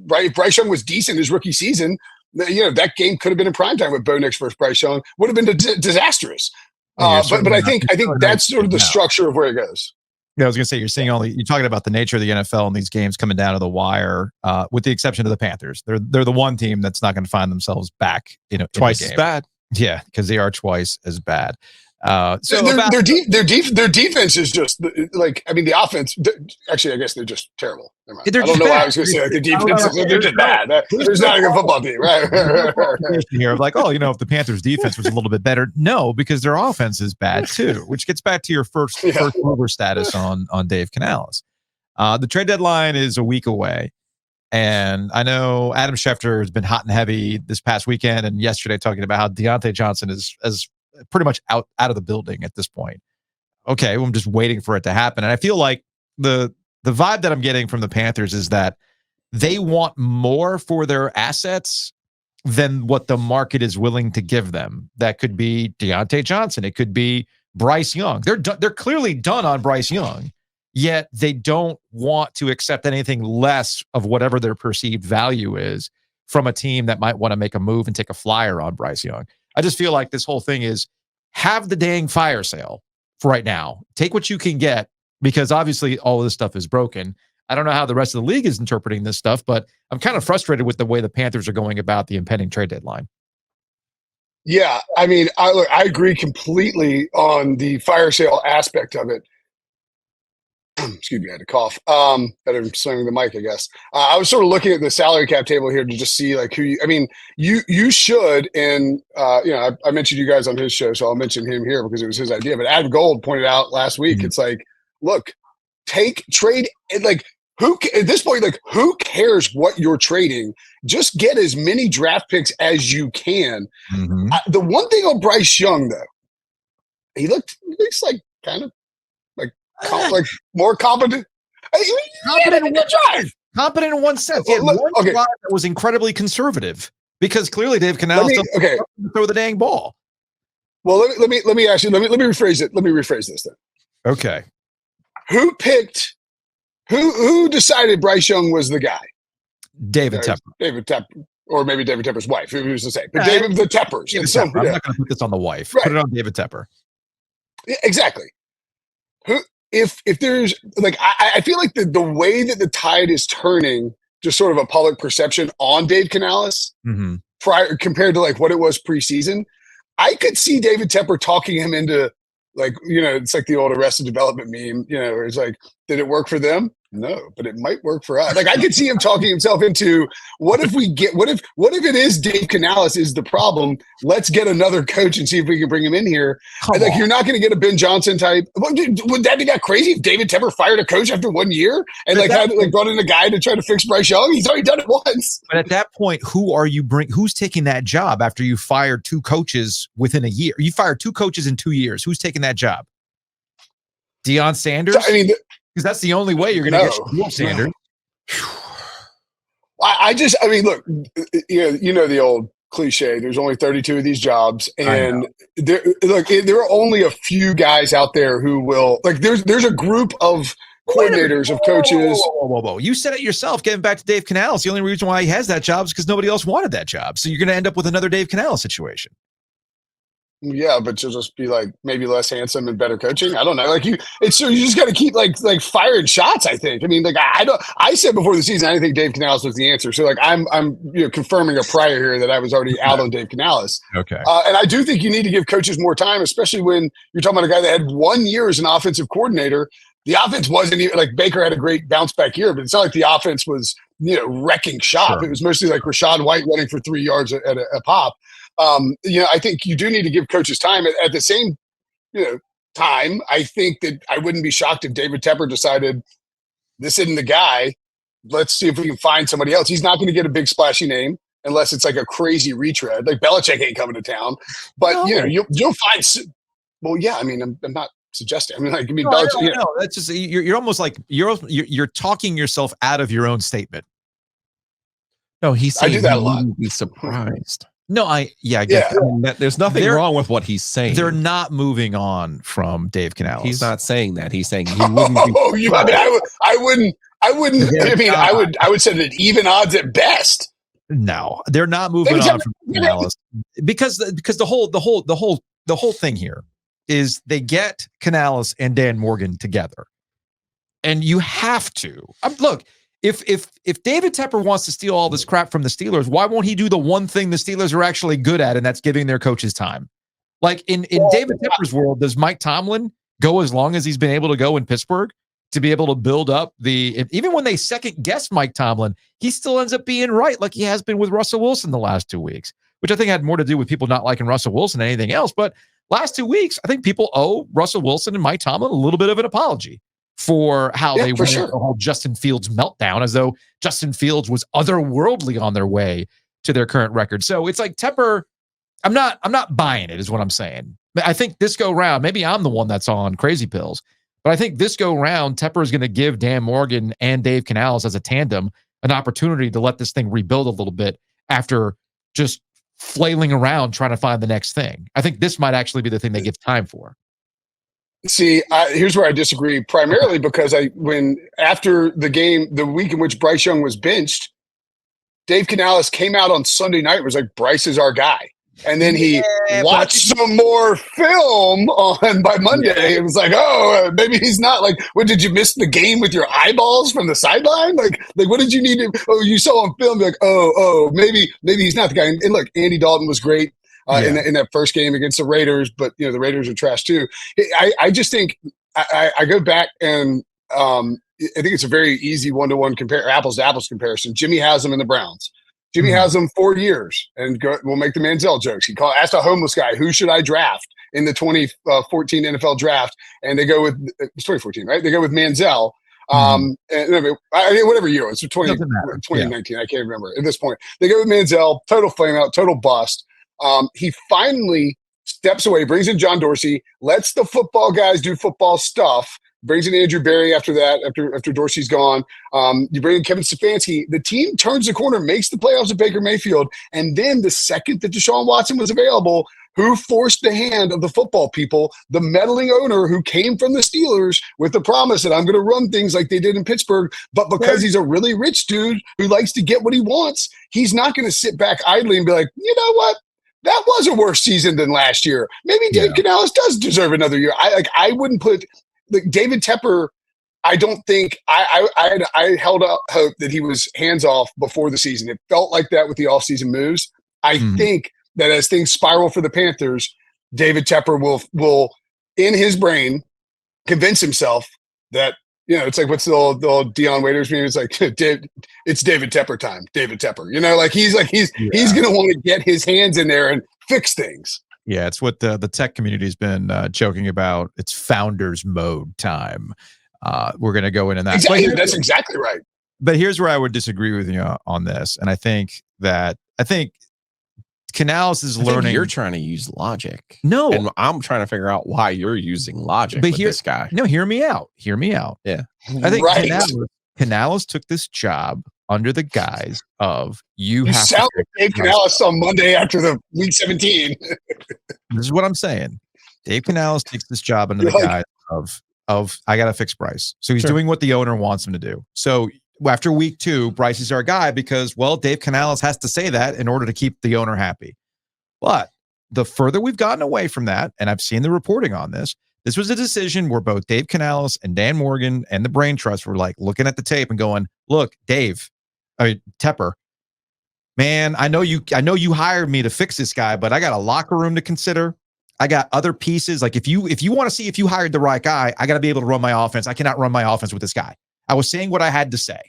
right. Bryce Young was decent his rookie season. That game could have been in primetime with Bo Nix versus Bryce Young. Would have been disastrous. But I think that's sort of the structure of where it goes. Yeah, I was going to say, you're talking about the nature of the NFL and these games coming down to the wire, with the exception of the Panthers. They're the one team that's not going to find themselves back, twice as bad. Yeah, because they are twice as bad. So their defense is just the offense. Actually, I guess they're just terrible. I don't know why I was going to say the defense. They're just bad. There's not a good football team, right? Here of if the Panthers' defense was a little bit better, no, because their offense is bad too. Which gets back to your first mover status on Dave Canales. The trade deadline is a week away. And I know Adam Schefter has been hot and heavy this past weekend and yesterday talking about how Deontay Johnson is pretty much out of the building at this point. Okay, well, I'm just waiting for it to happen. And I feel like the vibe that I'm getting from the Panthers is that they want more for their assets than what the market is willing to give them. That could be Deontay Johnson. It could be Bryce Young. They're clearly done on Bryce Young, yet they don't want to accept anything less of whatever their perceived value is from a team that might want to make a move and take a flyer on Bryce Young. I just feel like this whole thing is have the dang fire sale for right now. Take what you can get, because obviously all of this stuff is broken. I don't know how the rest of the league is interpreting this stuff, but I'm kind of frustrated with the way the Panthers are going about the impending trade deadline. Yeah, I agree completely on the fire sale aspect of it. Excuse me, I had to cough. Better swing the mic, I guess. I was sort of looking at the salary cap table here to just see who you should, and I mentioned you guys on his show, so I'll mention him here because it was his idea. But Adam Gold pointed out last week, it's look, trade, who at this point, who cares what you're trading? Just get as many draft picks as you can. The one thing on Bryce Young, though, he looks like kind of more competent. Competent in good drive. Competent in one sense. He had one drive that was incredibly conservative because clearly Dave Canales doesn't throw the dang ball. Well, let me rephrase it. Let me rephrase this then. Okay. Who decided Bryce Young was the guy? David Tepper. David Tepper. Or maybe David Tepper's wife. Who was the same? But David the Teppers. I'm not going to put this on the wife. Right. Put it on David Tepper. Yeah, exactly. If there's I feel like the way that the tide is turning just sort of a public perception on Dave Canales prior compared to like what it was preseason, I could see David Tepper talking him into like, it's like the old Arrested Development meme, where it's like, did it work for them? No, but it might work for us. Like I could see him talking himself into what if it is Dave Canales is the problem? Let's get another coach and see if we can bring him in here. Like you're not going to get a Ben Johnson type. Would that be that crazy if David Tepper fired a coach after 1 year and brought in a guy to try to fix Bryce Young? He's already done it once. But at that point, who's taking that job after you fired 2 coaches within a year? You fired 2 coaches in 2 years. Who's taking that job? Deion Sanders? I mean, because that's the only way you're going to get Deion Sanders. Look, the old cliche. There's only 32 of these jobs, and there are only a few guys out there who will. Like, there's a group of coordinators of coaches. Whoa! You said it yourself. Getting back to Dave Canales, the only reason why he has that job is because nobody else wanted that job. So you're going to end up with another Dave Canales situation. Yeah, but you'll just be like maybe less handsome and better coaching. I don't know. Like you just got to keep like firing shots. I think. I mean, like I said before the season, I didn't think Dave Canales was the answer. So like I'm confirming a prior here that I was already out on Dave Canales. Okay. And I do think you need to give coaches more time, especially when you're talking about a guy that had 1 year as an offensive coordinator. The offense wasn't even like Baker had a great bounce back year, but it's not like the offense was wrecking shop. Sure. It was mostly like Rachaad White running for 3 yards at a pop. I think you do need to give coaches time. At the same, time, I think that I wouldn't be shocked if David Tepper decided this isn't the guy. Let's see if we can find somebody else. He's not going to get a big splashy name unless it's like a crazy retread. Like Belichick ain't coming to town, but you'll find. Well, yeah. I mean, I'm not suggesting. Belichick. No, that's just you're almost like you're talking yourself out of your own statement. No, he's saying I do that a lot. Be surprised. No, I get that. I mean, there's nothing wrong with what he's saying. They're not moving on from Dave Canales. He's not saying that. He's saying he wouldn't be. I wouldn't. I would say that even odds at best. No, they're not moving on from Canales because the whole thing here is they get Canales and Dan Morgan together, and you have to look. If David Tepper wants to steal all this crap from the Steelers, why won't he do the one thing the Steelers are actually good at, and that's giving their coaches time? Like in David Tepper's world, does Mike Tomlin go as long as he's been able to go in Pittsburgh to be able to build up even when they second guess Mike Tomlin, he still ends up being right, like he has been with Russell Wilson the last 2 weeks, which I think had more to do with people not liking Russell Wilson than anything else. But last 2 weeks, I think people owe Russell Wilson and Mike Tomlin a little bit of an apology for how they went the whole Justin Fields meltdown, as though Justin Fields was otherworldly on their way to their current record. So it's like Tepper, I'm not buying it, is what I'm saying. I think this go round, maybe I'm the one that's on crazy pills, but I think this go round, Tepper is going to give Dan Morgan and Dave Canales as a tandem an opportunity to let this thing rebuild a little bit after just flailing around trying to find the next thing. I think this might actually be the thing they give time for. See, here's where I disagree, primarily because after the game, the week in which Bryce Young was benched, Dave Canales came out on Sunday night and was like, Bryce is our guy. And then he watched some more film by Monday. It was like, maybe he's not. Like, what, did you miss the game with your eyeballs from the sideline? Like what did you need to? Oh, you saw on film. Like, maybe he's not the guy. And look, Andy Dalton was great. In that first game against the Raiders, but the Raiders are trash too. I just think I go back and I think it's a very easy one-to-one apples to apples comparison. Jimmy has them in the Browns. Jimmy has them 4 years, and we'll make the Manziel jokes. He asked a homeless guy, "Who should I draft in the 2014 NFL draft?" And they go with it's 2014, right? They go with Manziel. And whatever year it was, 2019. I can't remember at this point. They go with Manziel, total flame out, total bust. He finally steps away, brings in John Dorsey, lets the football guys do football stuff, brings in Andrew Berry after that, after Dorsey's gone. You bring in Kevin Stefanski. The team turns the corner, makes the playoffs with Baker Mayfield. And then the second that Deshaun Watson was available, who forced the hand of the football people, the meddling owner who came from the Steelers with the promise that I'm going to run things like they did in Pittsburgh. But because he's a really rich dude who likes to get what he wants, he's not going to sit back idly and be like, you know what? That was a worse season than last year. Maybe Dave Canales does deserve another year. I wouldn't put David Tepper I don't think I held out hope that he was hands off before the season. It felt like that with the offseason moves. I think that as things spiral for the Panthers, David Tepper will in his brain convince himself that, you know, it's like what's the old Deion Waiters meme? It's like it's David Tepper time. David Tepper. You know, like he's gonna want to get his hands in there and fix things. Yeah, it's what the tech community's been joking about. It's founders mode time. We're going to go into that. Exactly. That's exactly right. But here's where I would disagree with you on this. And I think Canales is learning. You're trying to use logic. No. And I'm trying to figure out why you're using logic with this guy. No, hear me out. Hear me out. Yeah. I think Canales took this job under the guise of you sound like Dave Canales on Monday after the week 17. This is what I'm saying. Dave Canales takes this job under the guise of I got to fix Bryce. So he's doing what the owner wants him to do. So after week 2, Bryce is our guy because, well, Dave Canales has to say that in order to keep the owner happy. But the further we've gotten away from that, and I've seen the reporting on this was a decision where both Dave Canales and Dan Morgan and the Brain Trust were like looking at the tape and going, look, Tepper, man, I know you hired me to fix this guy, but I got a locker room to consider. I got other pieces. Like if you want to see if you hired the right guy, I got to be able to run my offense. I cannot run my offense with this guy. I was saying what I had to say,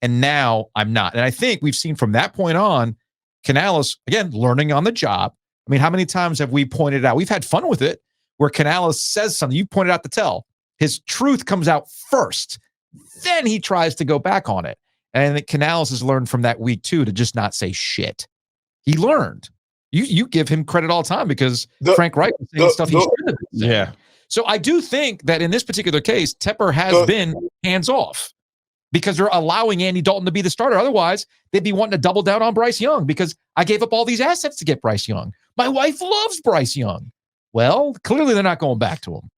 and now I'm not. And I think we've seen from that point on, Canales, again, learning on the job. I mean, how many times have we pointed out? We've had fun with it where Canales says something. You pointed out the tell. His truth comes out first. Then he tries to go back on it. And I think Canales has learned from that week 2 to just not say shit. He learned. You give him credit all the time because Frank Reich was saying stuff he shouldn't have been saying. Yeah. So I do think that in this particular case, Tepper has been hands off because they're allowing Andy Dalton to be the starter. Otherwise, they'd be wanting to double down on Bryce Young because I gave up all these assets to get Bryce Young. My wife loves Bryce Young. Well, clearly they're not going back to him.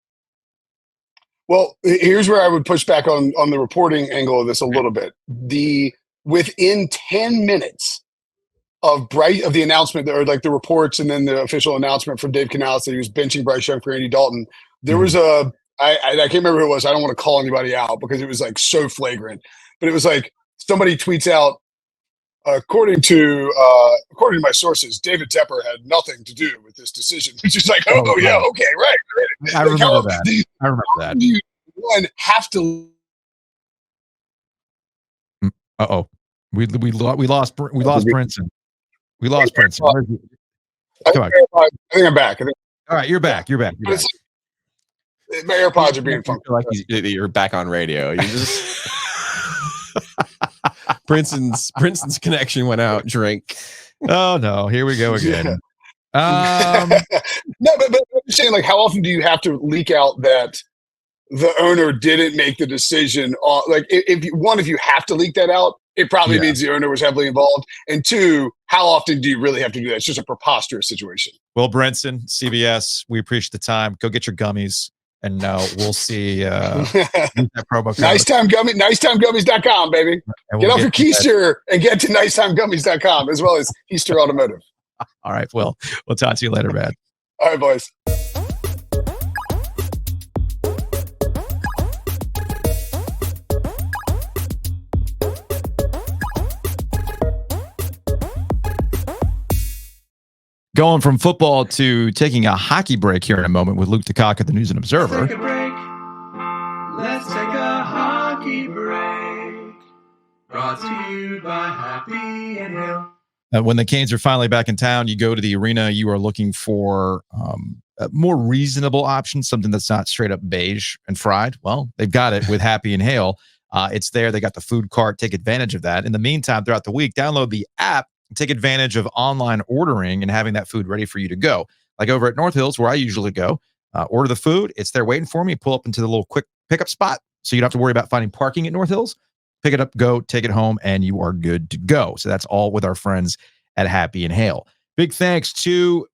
Well, here's where I would push back on the reporting angle of this a little bit. Within 10 minutes of the announcement, or like the reports and then the official announcement from Dave Canales that he was benching Bryce Young for Andy Dalton, there was I can't remember who it was. I don't want to call anybody out because it was like so flagrant. But it was like somebody tweets out, according to my sources, David Tepper had nothing to do with this decision. Which is like, yeah, okay, right. I remember that. I remember that. You have to. We lost Brinson. We lost Brinson. Come on. I think I'm back. All right, you're back. You're back. My AirPods are being funky. Like you're back on radio. You just Brinson's connection went out. Drink. Oh no! Here we go again. No, but I'm saying, like, how often do you have to leak out that the owner didn't make the decision? Like, if you have to leak that out, it probably means the owner was heavily involved. And 2, how often do you really have to do that? It's just a preposterous situation. Well, Brinson, CBS, we appreciate the time. Go get your gummies. And we'll see that promo code. Nicetimegummies.com, baby. Get off your keister and get to nicetimegummies.com as well as Keister Automotive. All right. Well, we'll talk to you later, man. All right, boys. Going from football to taking a hockey break here in a moment with Luke DeCock at the News and Observer. Let's take a break. Let's take a hockey break. Brought to you by Happy and Hill. When the Canes are finally back in town, you go to the arena. You are looking for a more reasonable option, something that's not straight up beige and fried. Well, they've got it with Happy and Hail. It's there. They got the food cart. Take advantage of that. In the meantime, throughout the week, download the app. Take advantage of online ordering and having that food ready for you to go. Like over at North Hills, where I usually go, order the food. It's there waiting for me. Pull up into the little quick pickup spot so you don't have to worry about finding parking at North Hills. Pick it up, go, take it home, and you are good to go. So that's all with our friends at Happy and Hail. Big thanks to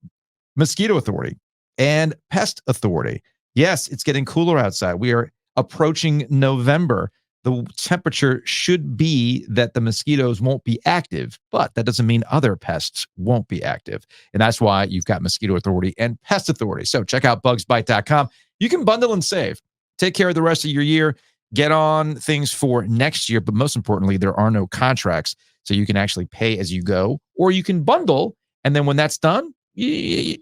Mosquito Authority and Pest Authority. Yes, it's getting cooler outside. We are approaching November. The temperature should be that the mosquitoes won't be active, but that doesn't mean other pests won't be active. And that's why you've got Mosquito Authority and Pest Authority. So check out bugsbite.com. You can bundle and save. Take care of the rest of your year. get on things for next year, but most importantly, there are no contracts. So you can actually pay as you go, or you can bundle. And then when that's done, you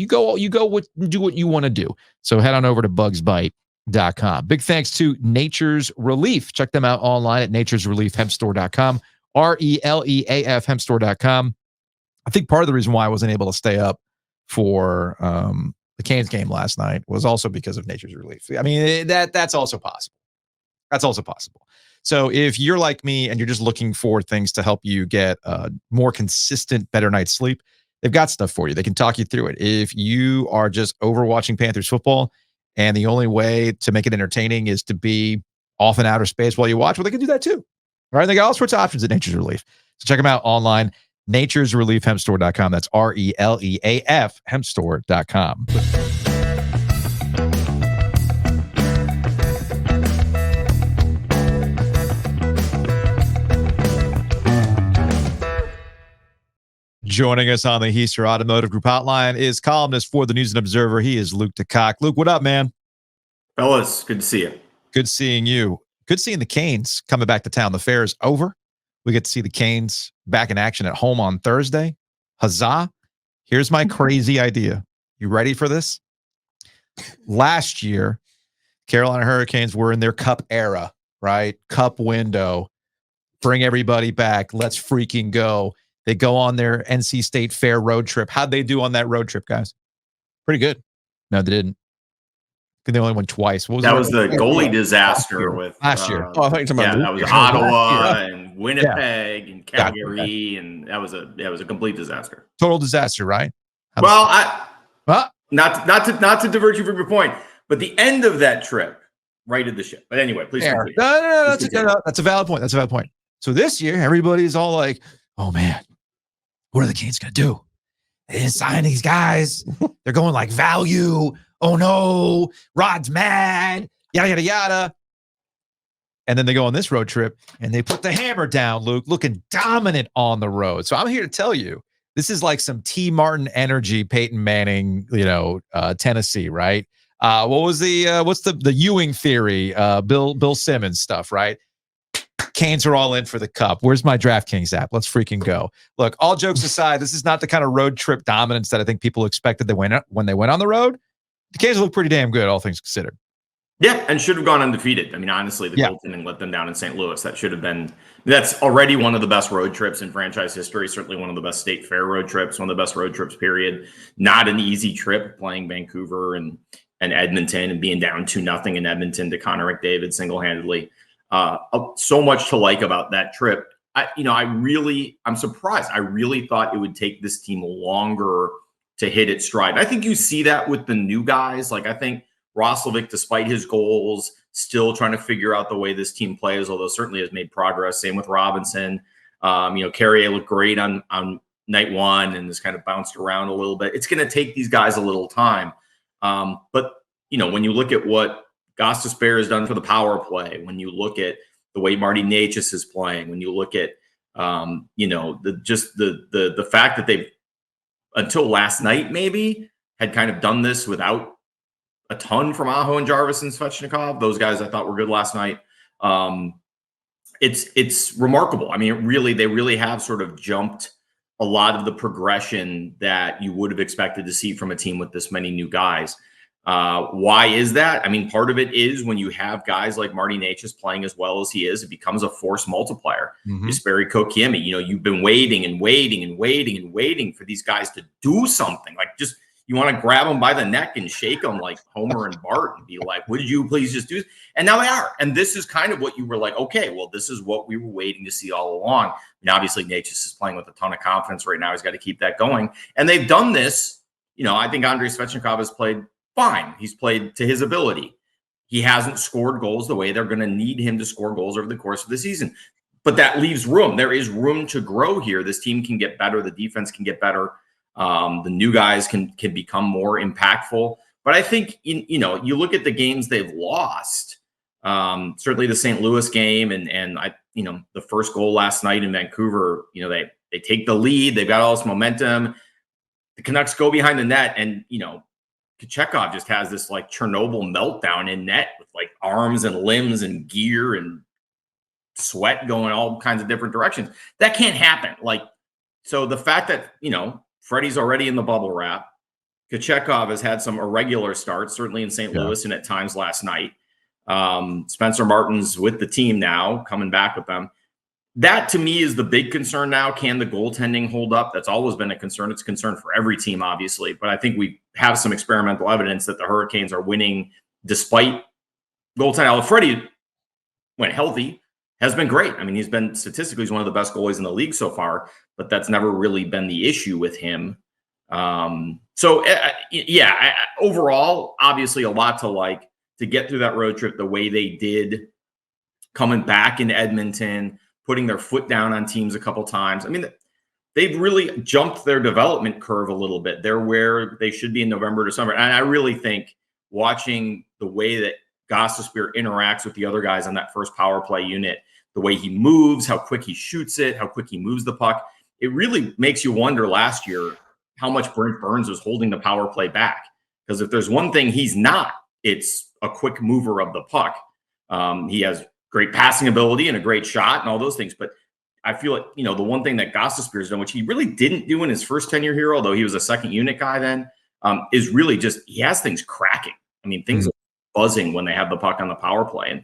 go do what you want to do. So head on over to bugsbite.com. Big thanks to Nature's Relief. Check them out online at naturesreliefhempstore.com, RELEAF hempstore.com. I think part of the reason why I wasn't able to stay up for the Canes game last night was also because of Nature's Relief. I mean, that's also possible. That's also possible. So if you're like me and you're just looking for things to help you get a more consistent, better night's sleep, they've got stuff for you. They can talk you through it. If you are just overwatching Panthers football and the only way to make it entertaining is to be off in outer space while you watch, well, they can do that too. All right. They got all sorts of options at Nature's Relief. So check them out online, naturesreliefhempstore.com. That's RELEAF hempstore.com. Joining us on the Heister Automotive Group hotline is columnist for the News and Observer. He is Luke DeCock. Luke, what up, man? Fellas, good to see you. Good seeing you. Good seeing the Canes coming back to town. The fair is over. We get to see the Canes back in action at home on Thursday. Huzzah. Here's my crazy idea. You ready for this? Last year, Carolina Hurricanes were in their cup era, right? Cup window. Bring everybody back. Let's freaking go. They go on their NC State Fair road trip. How'd they do on that road trip, guys? Pretty good. No, they didn't. They only went twice. What was that was the goalie disaster with last year. I thought you were talking about that was Ottawa and Winnipeg and Calgary, and that was a complete disaster. Total disaster, right? Not to divert you from your point, but the end of that trip righted the ship. But anyway, please continue. No, that's a valid point. That's a valid point. So this year, everybody's all like, "Oh man, what are the Canes gonna do? They didn't sign these guys. They're going like value. Oh no, Rod's mad. Yada yada yada." And then they go on this road trip and they put the hammer down, Luke, looking dominant on the road. So I'm here to tell you, this is like some T. Martin energy, Peyton Manning, Tennessee, right? What's the Ewing theory? Bill Simmons stuff, right? Canes are all in for the cup. Where's my DraftKings app? Let's freaking go. Look, all jokes aside, this is not the kind of road trip dominance that I think people expected when they went on the road. The Canes look pretty damn good, all things considered. Yeah, and should have gone undefeated. I mean, honestly, the goaltending let them down in St. Louis. That's already one of the best road trips in franchise history. Certainly one of the best state fair road trips, one of the best road trips, period. Not an easy trip playing Vancouver and Edmonton and being down 2-0 in Edmonton to Connor McDavid single-handedly. So much to like about that trip. I'm surprised. I really thought it would take this team longer to hit its stride. I think you see that with the new guys. Like, I think Roslovic, despite his goals, still trying to figure out the way this team plays, although certainly has made progress. Same with Robinson. Carrier looked great on night one and has kind of bounced around a little bit. It's going to take these guys a little time. But when you look at what Gostisbehere has done for the power play, when you look at the way Marty Necas is playing, when you look at the fact that they've, until last night maybe, had kind of done this without a ton from Aho and Jarvis and Svechnikov. Those guys I thought were good last night. It's remarkable. I mean, they really have sort of jumped a lot of the progression that you would have expected to see from a team with this many new guys. Why is that? I mean, part of it is when you have guys like Marty Necas playing as well as he is, it becomes a force multiplier. Jesperi Kotkaniemi, you've been waiting for these guys to do something. Like, just, you want to grab them by the neck and shake them like Homer and Bart and be like, would you please just do this? And now they are. And this is kind of what you were like, okay, well, this is what we were waiting to see all along. And obviously Necas is playing with a ton of confidence right now. He's got to keep that going. And they've done this. I think Andrei Svechnikov has played fine. He's played to his ability. He hasn't scored goals the way they're going to need him to score goals over the course of the season. But that leaves room. There is room to grow here. This team can get better. The defense can get better. The new guys can become more impactful. But I think, you look at the games they've lost, certainly the St. Louis game and the first goal last night in Vancouver, they take the lead. They've got all this momentum. The Canucks go behind the net and, Kochetkov just has this like Chernobyl meltdown in net with like arms and limbs and gear and sweat going all kinds of different directions. That can't happen. Like, so the fact that, Freddie's already in the bubble wrap, Kochetkov has had some irregular starts, certainly in St. Louis and at times last night. Spencer Martin's with the team now, coming back with them. That to me is the big concern now. Can the goaltending hold up? That's always been a concern. It's a concern for every team, obviously. But I think we have some experimental evidence that the Hurricanes are winning despite goaltending. Freddie, when healthy, has been great. I mean, he's been statistically, he's one of the best goalies in the league so far, but that's never really been the issue with him. Overall, obviously a lot to like to get through that road trip the way they did, coming back in Edmonton, putting their foot down on teams a couple times. I mean, they've really jumped their development curve a little bit. They're where they should be in November, December. And I really think watching the way that Gostisbehere interacts with the other guys on that first power play unit, the way he moves, how quick he shoots it, how quick he moves the puck, it really makes you wonder last year how much Brent Burns was holding the power play back. Because if there's one thing he's not, it's a quick mover of the puck. He has great passing ability and a great shot and all those things. But I feel like, the one thing that Gostisbehere's done, which he really didn't do in his first tenure here, although he was a second unit guy then, is really just, he has things cracking. I mean, things are buzzing when they have the puck on the power play. And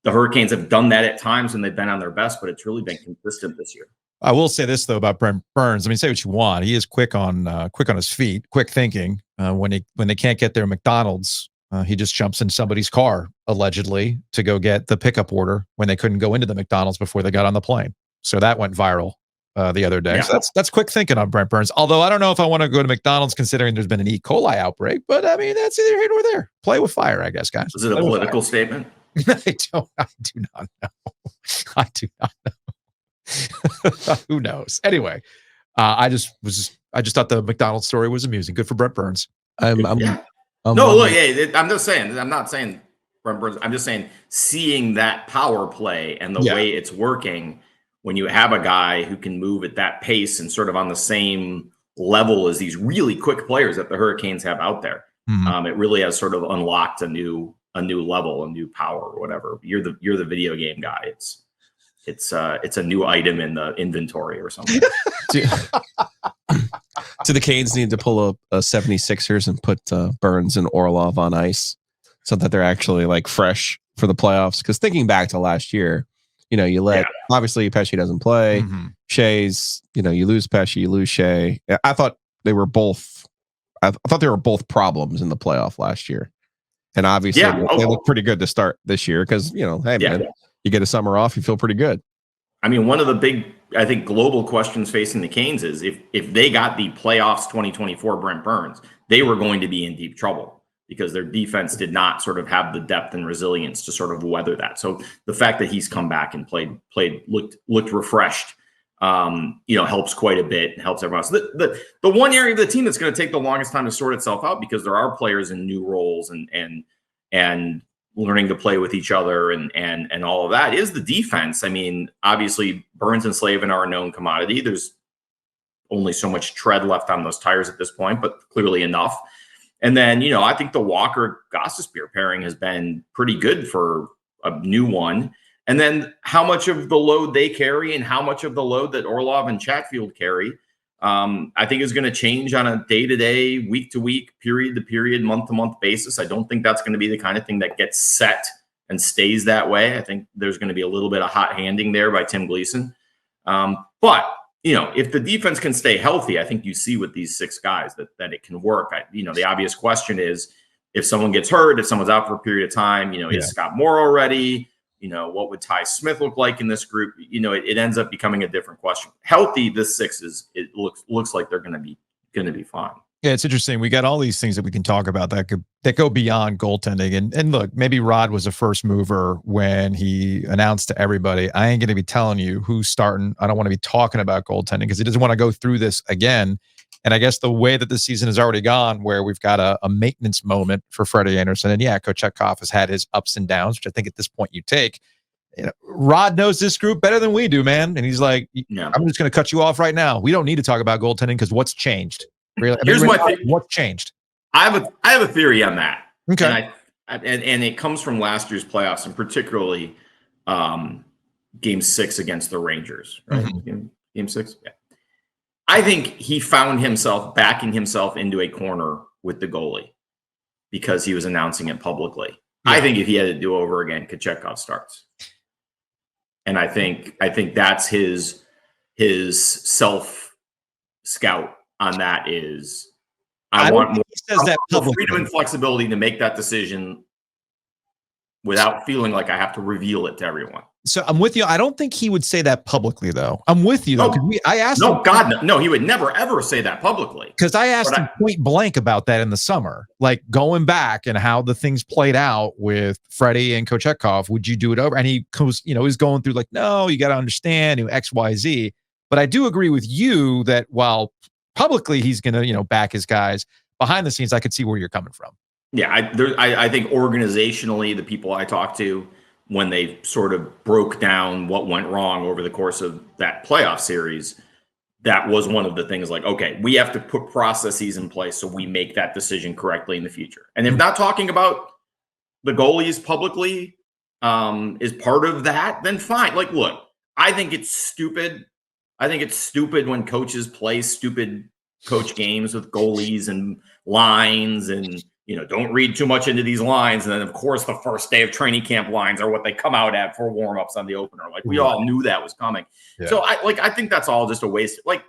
the Hurricanes have done that at times when they've been on their best, but it's really been consistent this year. I will say this though about Brent Burns. I mean, say what you want. He is quick on his feet, quick thinking. When they can't get their McDonald's, he just jumps in somebody's car allegedly to go get the pickup order when they couldn't go into the McDonald's before they got on the plane. So that went viral the other day. Yeah. So that's quick thinking on Brent Burns. Although I don't know if I want to go to McDonald's considering there's been an E. coli outbreak, but I mean that's either here nor there. Play with fire, I guess, guys. Is it a political statement? I do not know. Who knows? Anyway, I just thought the McDonald's story was amusing. Good for Brent Burns. I'm not saying Brent Burns. I'm just saying seeing that power play and the way it's working when you have a guy who can move at that pace and sort of on the same level as these really quick players that the Hurricanes have out there. It really has sort of unlocked a new level, a new power, or whatever. You're the video game guy. It's a new item in the inventory or something. Do the Canes need to pull a 76ers and put Burns and Orlov on ice so that they're actually like fresh for the playoffs? Because thinking back to last year, obviously Pesci doesn't play. Shea's, you lose Pesci, you lose Shea. I thought they were both problems in the playoff last year. And obviously they look pretty good to start this year because, hey, man, you get a summer off, you feel pretty good. I mean, one of the big, I think, global questions facing the Canes is if they got the playoffs 2024 Brent Burns, they were going to be in deep trouble because their defense did not sort of have the depth and resilience to sort of weather that. So the fact that he's come back and looked refreshed, helps quite a bit, helps everyone else. The one area of the team that's going to take the longest time to sort itself out because there are players in new roles and learning to play with each other and all of that is the defense. I mean, obviously Burns and Slavin are a known commodity. There's only so much tread left on those tires at this point, but clearly enough. And then, I think the Walker-Gostisbehere pairing has been pretty good for a new one. And then how much of the load they carry and how much of the load that Orlov and Chatfield carry, I think is going to change on a day-to-day, week-to-week, period-to-period, month-to-month basis. I don't think that's going to be the kind of thing that gets set and stays that way. I think there's going to be a little bit of hot handing there by Tim Gleason. But if the defense can stay healthy, I think you see with these six guys that it can work. The obvious question is if someone gets hurt, if someone's out for a period of time, is Scott Morrow ready? What would Ty Smith look like in this group? It ends up becoming a different question. Healthy, this six looks like they're going to be fine. Yeah, it's interesting. We got all these things that we can talk about that go beyond goaltending. And look, maybe Rod was a first mover when he announced to everybody, I ain't going to be telling you who's starting. I don't want to be talking about goaltending because he doesn't want to go through this again. And I guess the way that the season has already gone, where we've got a maintenance moment for Freddie Anderson, and Kochetkov has had his ups and downs, which I think at this point you take. Rod knows this group better than we do, man. And he's like, I'm just going to cut you off right now. We don't need to talk about goaltending because what's changed? Really? Here's my thing. What's changed? I have a theory on that. Okay. And it comes from last year's playoffs, and particularly Game 6 against the Rangers. Right? Game 6. Yeah. I think he found himself backing himself into a corner with the goalie because he was announcing it publicly. Yeah. I think if he had to do over again, Kochetkov starts. And I think that's his self scout on that is I want more freedom and flexibility to make that decision without feeling like I have to reveal it to everyone. So I'm with you. I don't think he would say that publicly, though. I'm with you, though. I asked him. No, he would never, ever say that publicly. Because I asked him point blank about that in the summer, like going back and how the things played out with Freddie and Kochetkov. Would you do it over? And he goes, he's going through like, no, you got to understand X, Y, Z. But I do agree with you that while publicly he's going to, back his guys, behind the scenes, I could see where you're coming from. Yeah, I think organizationally, the people I talked to, when they sort of broke down what went wrong over the course of that playoff series, that was one of the things like, okay, we have to put processes in place so we make that decision correctly in the future. And if not talking about the goalies publicly is part of that, then fine. Like, look, I think it's stupid. I think it's stupid when coaches play stupid coach games with goalies and lines and, don't read too much into these lines. And then, of course, the first day of training camp lines are what they come out at for warm-ups on the opener. Like, we all knew that was coming. Yeah. So, I think that's all just a waste. Like,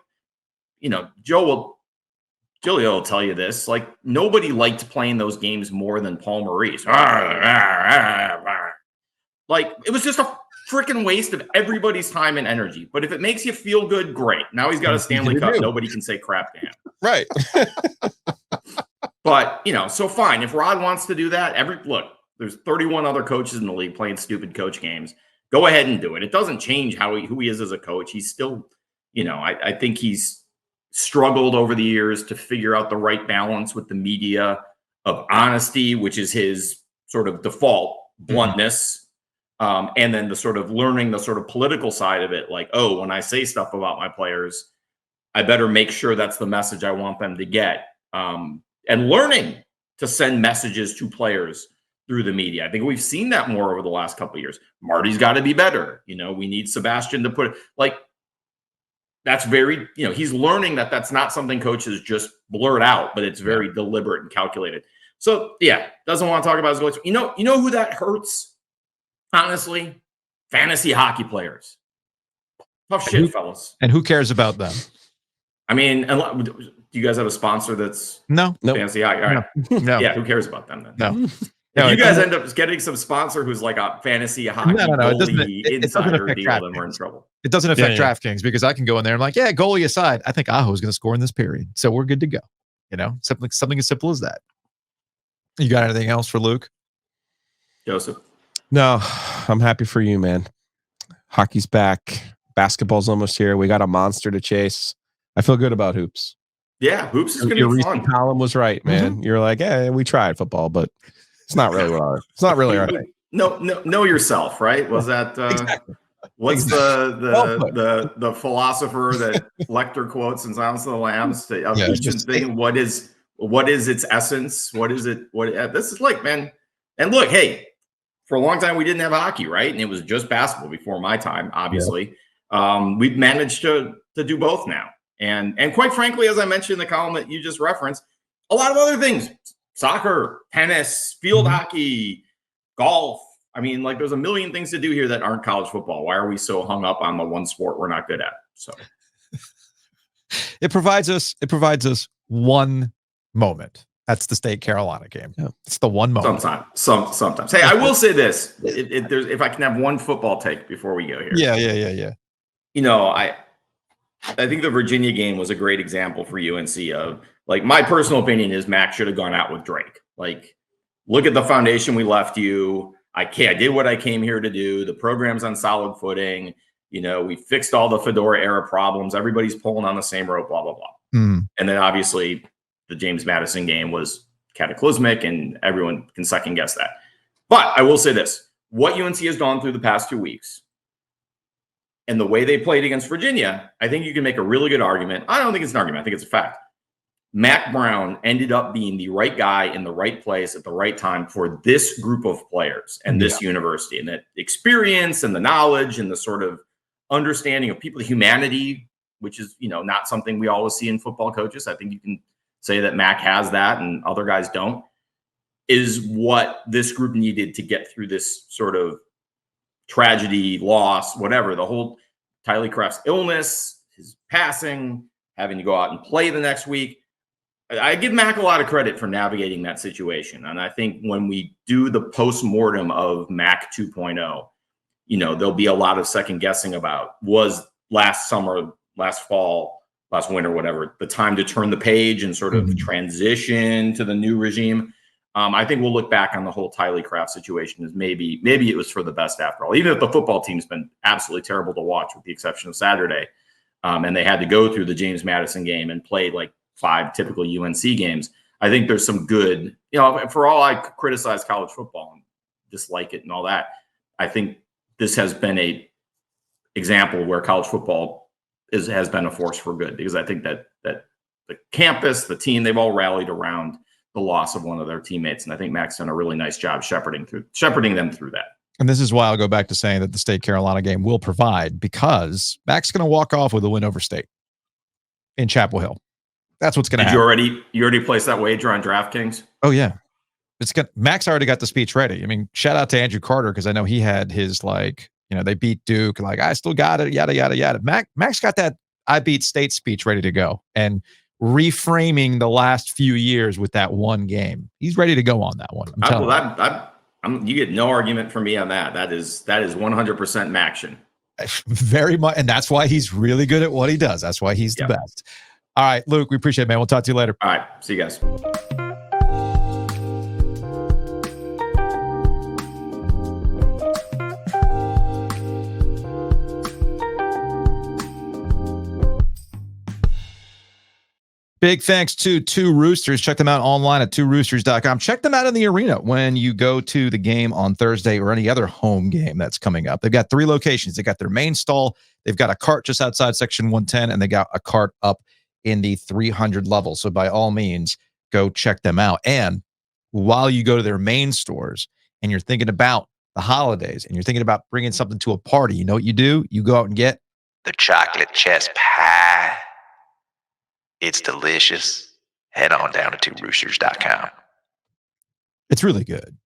Giglio will tell you this. Like, nobody liked playing those games more than Paul Maurice. Like, it was just a freaking waste of everybody's time and energy. But if it makes you feel good, great. Now he's got a Stanley Cup. Nobody can say crap to him. Right. But, so fine. If Rod wants to do that, there's 31 other coaches in the league playing stupid coach games. Go ahead and do it. It doesn't change who he is as a coach. He's still, I think he's struggled over the years to figure out the right balance with the media of honesty, which is his sort of default bluntness. And then the sort of learning the sort of political side of it. Like, when I say stuff about my players, I better make sure that's the message I want them to get. And learning to send messages to players through the media. I think we've seen that more over the last couple of years. Marty's got to be better. We need Sebastian to put like, that's very, he's learning that that's not something coaches just blurt out, but it's very deliberate and calculated. So yeah, doesn't want to talk about his goals. You know who that hurts? Honestly, fantasy hockey players. Tough shit, fellas. And who cares about them? I mean, do you guys have a sponsor that's no fantasy hockey? All right. No. Yeah, who cares about them then? No. If you guys end up getting some sponsor who's like a fantasy hockey goalie insider deal, then we're in trouble. It doesn't affect DraftKings because I can go in there and like, goalie aside, I think Aho is going to score in this period. So we're good to go. Something as simple as that. You got anything else for Luke? Joseph? No, I'm happy for you, man. Hockey's back. Basketball's almost here. We got a monster to chase. I feel good about hoops. Yeah, hoops is going to be fun. Column was right, man. Mm-hmm. You're like, we tried football, but it's not really it's not really our thing. Know yourself, right? Was that exactly. What's the philosopher that Lecter quotes in Silence of the Lambs? Thing. What is its essence? What is it? This is like, man. And look, hey, for a long time we didn't have hockey, right? And it was just basketball before my time, obviously. Yeah. We've managed to do both now. And quite frankly, as I mentioned in the column that you just referenced, a lot of other things, soccer, tennis, field hockey, golf. I mean, like there's a million things to do here that aren't college football. Why are we so hung up on the one sport we're not good at? So it provides us one moment. That's the State Carolina game. Yeah. It's the one moment. Sometimes. Hey, I will say this. If I can have one football take before we go here. Yeah. I think the Virginia game was a great example for UNC of, like, my personal opinion is Mac should have gone out with Drake. Like, look at the foundation we left you. I did what I came here to do. The program's on solid footing. We fixed all the Fedora era problems. Everybody's pulling on the same rope, blah, blah, blah. Mm. And then obviously the James Madison game was cataclysmic and everyone can second guess that. But I will say this, what UNC has gone through the past 2 weeks and the way they played against Virginia, I think you can make a really good argument. I don't think it's an argument. I think it's a fact Mac Brown ended up being the right guy in the right place at the right time for this group of players and this university, and that experience and the knowledge and the sort of understanding of people, humanity, which is, not something we always see in football coaches. I think you can say that Mac has that and other guys don't, is what this group needed to get through this sort of tragedy, loss, whatever, the whole Tyler Kraft's illness, his passing, having to go out and play the next week. I give Mac a lot of credit for navigating that situation. And I think when we do the post-mortem of Mac 2.0, there'll be a lot of second guessing about, was last summer, last fall, last winter, whatever, the time to turn the page and sort of transition to the new regime. I think we'll look back on the whole Tyler Kraft situation as maybe it was for the best after all, even if the football team's been absolutely terrible to watch with the exception of Saturday. And they had to go through the James Madison game and play like 5 typical UNC games. I think there's some good, for all I criticize college football and dislike it and all that, I think this has been a example where college football has been a force for good, because I think that the campus, the team, they've all rallied around the loss of one of their teammates. And I think Mac's done a really nice job shepherding them through that. And this is why I'll go back to saying that the State Carolina game will provide, because Mac's going to walk off with a win over State in Chapel Hill. That's what's going to happen. You already placed that wager on DraftKings? Oh yeah. Mac's already got the speech ready. I mean, shout out to Andrew Carter, because I know he had his they beat Duke, I still got it, yada yada yada. Mac's got that I beat State speech ready to go, and reframing the last few years with that one game. He's ready to go on that one. You get no argument from me on that. That is 100% Maction. Very much, and that's why he's really good at what he does. That's why he's the best. All right, Luke, we appreciate it, man. We'll talk to you later. All right, see you guys. Big thanks to Two Roosters. Check them out online at tworoosters.com. Check them out in the arena when you go to the game on Thursday or any other home game that's coming up. They've got 3 locations. They got their main stall. They've got a cart just outside section 110, and they got a cart up in the 300 level. So by all means, go check them out. And while you go to their main stores and you're thinking about the holidays and you're thinking about bringing something to a party, you know what you do? You go out and get the chocolate chess pie. It's delicious. Head on down to tworoosters.com. It's really good.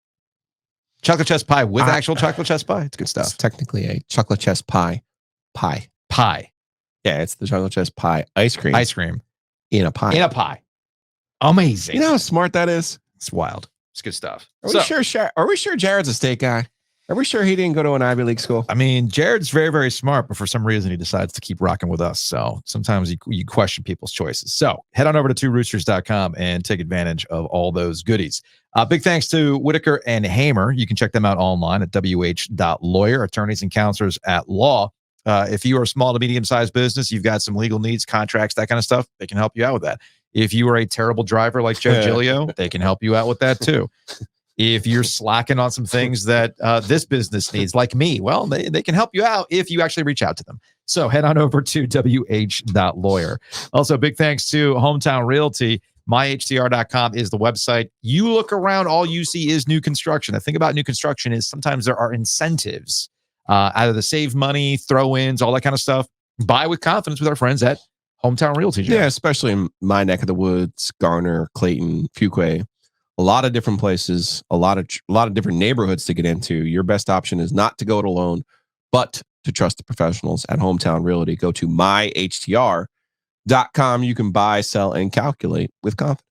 Chocolate chess pie with actual chocolate chess pie. It's good stuff. It's technically a chocolate chess pie. Pie. Yeah, it's the chocolate chess pie ice cream. Ice cream. In a pie. Amazing. You know how smart that is? It's wild. It's good stuff. Are we sure Jared's a state guy? Are we sure he didn't go to an Ivy League school? I mean, Jared's very, very smart, but for some reason he decides to keep rocking with us. So sometimes you question people's choices. So head on over to tworoosters.com and take advantage of all those goodies. Big thanks to Whitaker and Hamer. You can check them out online at wh.lawyer, attorneys and counselors at law. If you are a small to medium-sized business, you've got some legal needs, contracts, that kind of stuff, they can help you out with that. If you are a terrible driver like Joe Giglio, they can help you out with that too. If you're slacking on some things that this business needs, like me, well, they can help you out if you actually reach out to them. So head on over to wh.lawyer. Also, big thanks to Hometown Realty. MyHTR.com is the website. You look around, all you see is new construction. The thing about new construction is sometimes there are incentives, either to save money, throw-ins, all that kind of stuff. Buy with confidence with our friends at Hometown Realty. Yeah, especially in my neck of the woods, Garner, Clayton, Fuquay. A lot of different places, a lot of different neighborhoods to get into. Your best option is not to go it alone, but to trust the professionals at Hometown Realty. Go to myhtr.com. You can buy, sell, and calculate with confidence.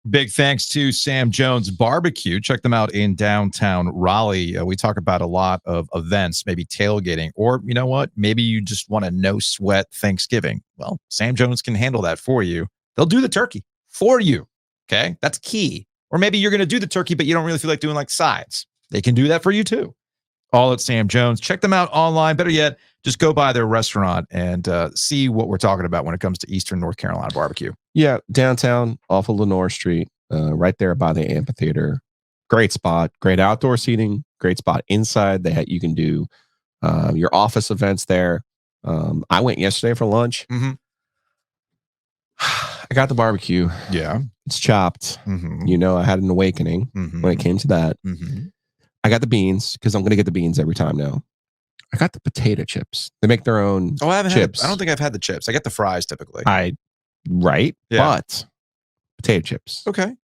Big thanks to Sam Jones Barbecue. Check them out in downtown Raleigh. We talk about a lot of events, maybe tailgating, or you know what? Maybe you just want a no sweat Thanksgiving. Well, Sam Jones can handle that for you. They'll do the turkey for you. Okay. That's key. Or maybe you're going to do the turkey, but you don't really feel like doing like sides. They can do that for you too. All at Sam Jones. Check them out online. Better yet, just go by their restaurant and see what we're talking about when it comes to Eastern North Carolina barbecue. Yeah, downtown off of Lenore Street, right there by the amphitheater. Great spot, great outdoor seating, great spot inside. You can do your office events there. I went yesterday for lunch. Mm-hmm. I got the barbecue. Yeah. It's chopped. Mm-hmm. I had an awakening when it came to that. Mm-hmm. I got the beans because I'm going to get the beans every time now. I got the potato chips. They make their own I haven't chips. I don't think I've had the chips. I get the fries typically. Right? Yeah. But potato chips. Okay.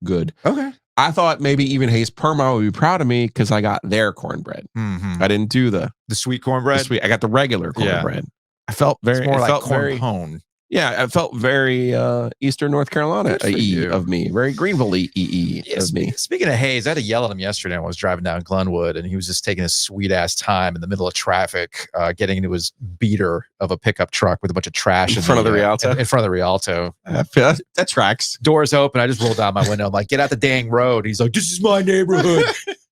Good. Okay. I thought maybe even Hayes Perma would be proud of me because I got their cornbread. Mm-hmm. I didn't do the sweet cornbread. I got the regular cornbread. I felt very it's more like felt corn very, pone. Yeah, I felt very Eastern North Carolina of me, very Greenville of me. Speaking of Hayes, I had to yell at him yesterday when I was driving down Glenwood, and he was just taking his sweet ass time in the middle of traffic, getting into his beater of a pickup truck with a bunch of trash in front of the Rialto. In front of the Rialto, that tracks. Doors open. I just rolled down my window. I'm like, "Get out the dang road!" He's like, "This is my neighborhood.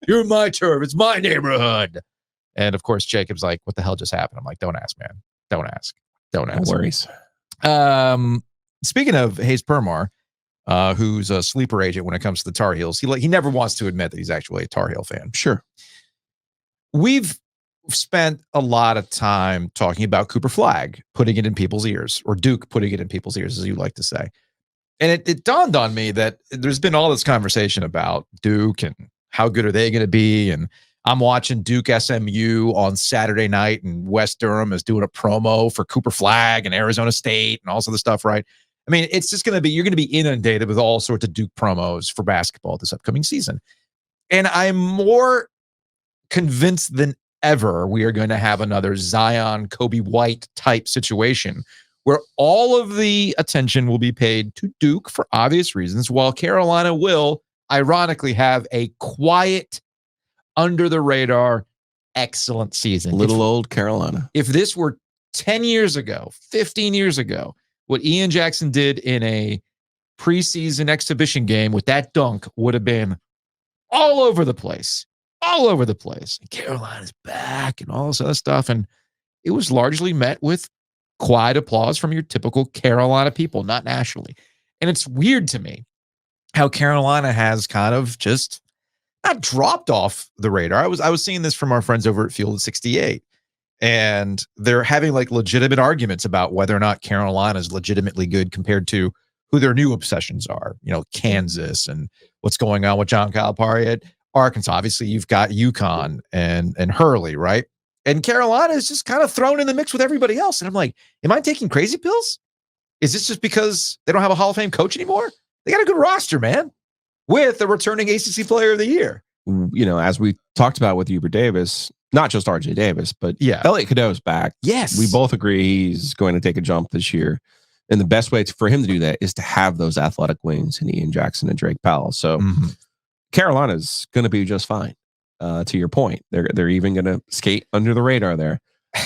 You're in my turf. It's my neighborhood." And of course, Jacob's like, "What the hell just happened?" I'm like, "Don't ask, man. Don't ask. Don't ask." No worries. Speaking of Hayes Permar, who's a sleeper agent when it comes to the Tar Heels, he never wants to admit that he's actually a Tar Heel fan. Sure. We've spent a lot of time talking about Cooper Flagg, putting it in people's ears, or Duke putting it in people's ears, as you like to say. And it dawned on me that there's been all this conversation about Duke and how good are they going to be. And I'm watching Duke SMU on Saturday night, and West Durham is doing a promo for Cooper Flagg and Arizona State and all sorts of stuff, right? I mean, it's just going to be, you're going to be inundated with all sorts of Duke promos for basketball this upcoming season. And I'm more convinced than ever we are going to have another Zion, Kobe White type situation where all of the attention will be paid to Duke for obvious reasons, while Carolina will ironically have a quiet, under the radar, excellent season. Old Carolina. If this were 10 years ago, 15 years ago, what Ian Jackson did in a preseason exhibition game with that dunk would have been all over the place. And Carolina's back and all this other stuff. And it was largely met with quiet applause from your typical Carolina people, not nationally. And it's weird to me how Carolina has kind of just not dropped off the radar. I was seeing this from our friends over at Field 68, and they're having like legitimate arguments about whether or not Carolina is legitimately good compared to who their new obsessions are. Kansas and what's going on with John Calipari at Arkansas. Obviously, you've got UConn and Hurley, right? And Carolina is just kind of thrown in the mix with everybody else. And I'm like, am I taking crazy pills? Is this just because they don't have a Hall of Fame coach anymore? They got a good roster, man, with a returning ACC Player of the Year. As we talked about with Hubert Davis, not just RJ Davis, but Elliot Cadeau's back. Yes. We both agree he's going to take a jump this year. And the best way for him to do that is to have those athletic wings in Ian Jackson and Drake Powell. So Carolina's going to be just fine. To your point, they're even going to skate under the radar there.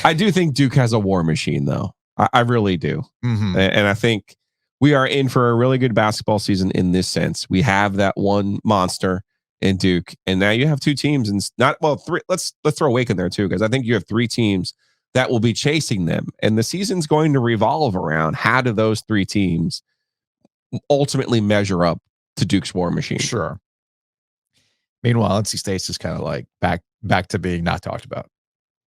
I do think Duke has a war machine, though. I really do. And I think we are in for a really good basketball season in this sense. We have that one monster in Duke, and now you have two teams, and three. Let's throw Wake in there too, because I think you have three teams that will be chasing them, and the season's going to revolve around how do those three teams ultimately measure up to Duke's war machine. Sure. Meanwhile, NC State's just kind of like back to being not talked about,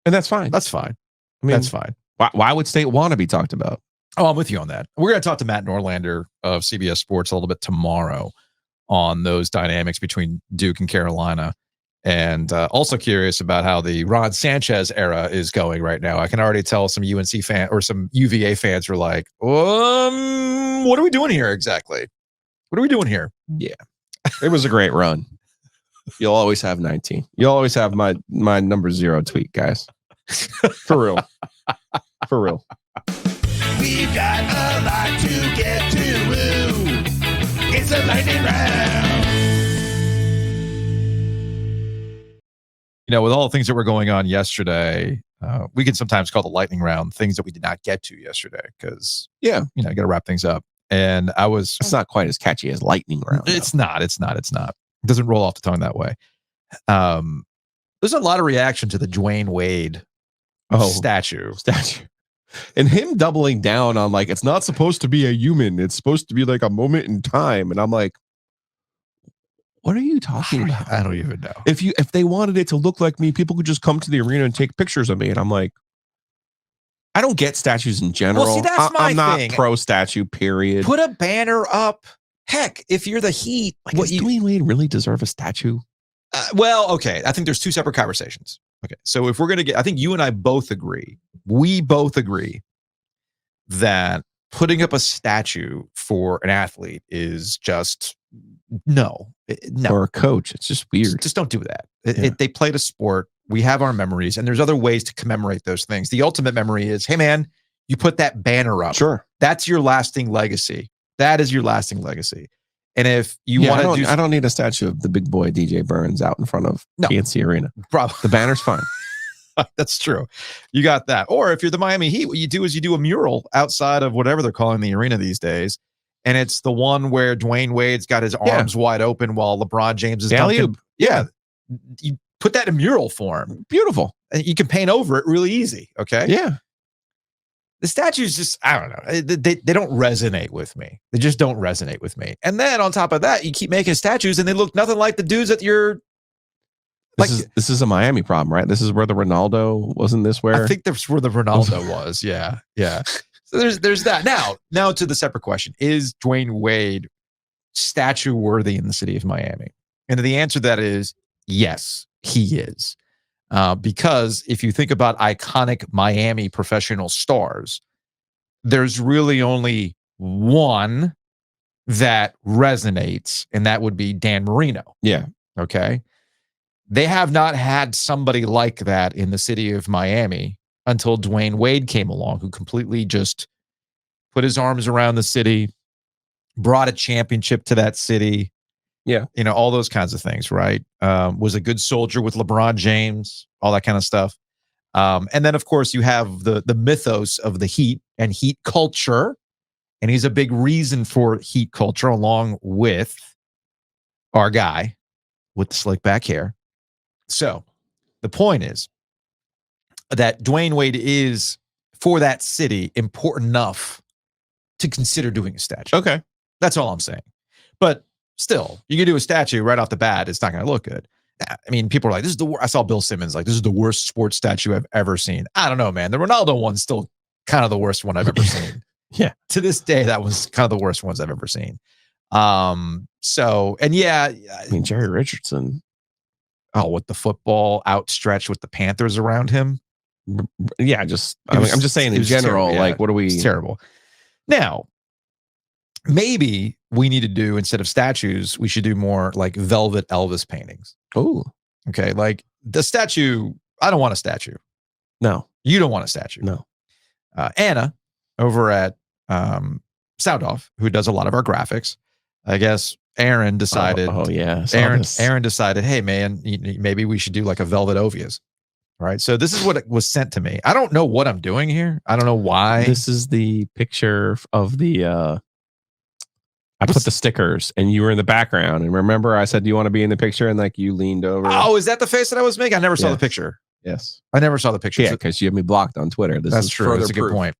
and that's fine. That's fine. That's fine. Why would State want to be talked about? Oh, I'm with you on that. We're going to talk to Matt Norlander of CBS Sports a little bit tomorrow on those dynamics between Duke and Carolina. And also curious about how the Ron Sanchez era is going right now. I can already tell some UNC fan or some UVA fans are like, what are we doing here exactly? What are we doing here? Yeah, it was a great run. You'll always have 19. You'll always have my number 0 tweet, guys. For real. For real. We've got a lot to get to. It's a lightning round. With all the things that were going on yesterday, we can sometimes call the lightning round things that we did not get to yesterday because, you got to wrap things up. And it's not quite as catchy as lightning round. It's not. It doesn't roll off the tongue that way. There's a lot of reaction to the Dwayne Wade statue. And him doubling down on like, it's not supposed to be a human. It's supposed to be like a moment in time. And I'm like, what are you talking about? I don't even know. If they wanted it to look like me, people could just come to the arena and take pictures of me. And I'm like, I don't get statues in general. Well, see, that's my I'm not thing. pro statue, period. Put a banner up. Heck, if you're the Heat, Like, does Dwayne Wade really deserve a statue? Well, okay. I think there's two separate conversations. Okay. So if we're going to get, I think you and I both agree. We both agree that putting up a statue for an athlete is just no. Or a coach. It's just weird. Just don't do that. They played a sport. We have our memories, and there's other ways to commemorate those things. The ultimate memory is, hey, man, you put that banner up. Sure. That's your lasting legacy. That is your lasting legacy. And if you want to I don't need a statue of the big boy DJ Burns out in front of PNC Arena. Probably. The banner's fine. That's true. You got that. Or if you're the Miami Heat, what you do is you do a mural outside of whatever they're calling the arena these days. And it's the one where Dwayne Wade's got his arms wide open while LeBron James is dunking. Yeah. You put that in mural form. Beautiful. And you can paint over it really easy. Okay. Yeah. The statues just, I don't know. They don't resonate with me. They just don't resonate with me. And then on top of that, you keep making statues and they look nothing like the dudes that you're. This is a Miami problem, right? This is where the Ronaldo, wasn't this where? I think that's where the Ronaldo was. Yeah. Yeah. So there's that. Now to the separate question. Is Dwayne Wade statue worthy in the city of Miami? And the answer to that is yes, he is. Because if you think about iconic Miami professional stars, there's really only one that resonates, and that would be Dan Marino. Yeah. Okay. They have not had somebody like that in the city of Miami until Dwayne Wade came along, who completely just put his arms around the city, brought a championship to that city. Yeah. You know, all those kinds of things, right? Was a good soldier with LeBron James, all that kind of stuff. And then, of course, you have the mythos of the Heat and Heat culture. And he's a big reason for Heat culture, along with our guy with the slick back hair. So the point is that Dwayne Wade is, for that city, important enough to consider doing a statue. Okay. That's all I'm saying. But still, you can do a statue right off the bat. It's not going to look good. I mean, people are like, this is the worst. I saw Bill Simmons like, this is the worst sports statue I've ever seen. I don't know, man. The Ronaldo one's still kind of the worst one I've ever seen. Yeah. To this day, that was kind of the worst ones I've ever seen. So, and yeah. I mean, Jerry Richardson. Oh, with the football outstretched with the Panthers around him. Yeah, I'm just saying in general, like, what are we? It's terrible. Now, maybe we need to do, instead of statues, we should do more like velvet Elvis paintings. Oh, okay. Like the statue, I don't want a statue. No. You don't want a statue. No. Anna over at Sound Off, who does a lot of our graphics, I guess Aaron decided. Aaron decided, hey man, maybe we should do like a velvet Ovies. Right. So this is what was sent to me. I don't know what I'm doing here. I don't know why. This is the picture of the I put the stickers and you were in the background. And remember I said, do you want to be in the picture? And like you leaned over. Oh, is that the face that I was making? I never saw the picture. Yes. I never saw the picture. Yeah, because you have me blocked on Twitter. That's true. That's a good point.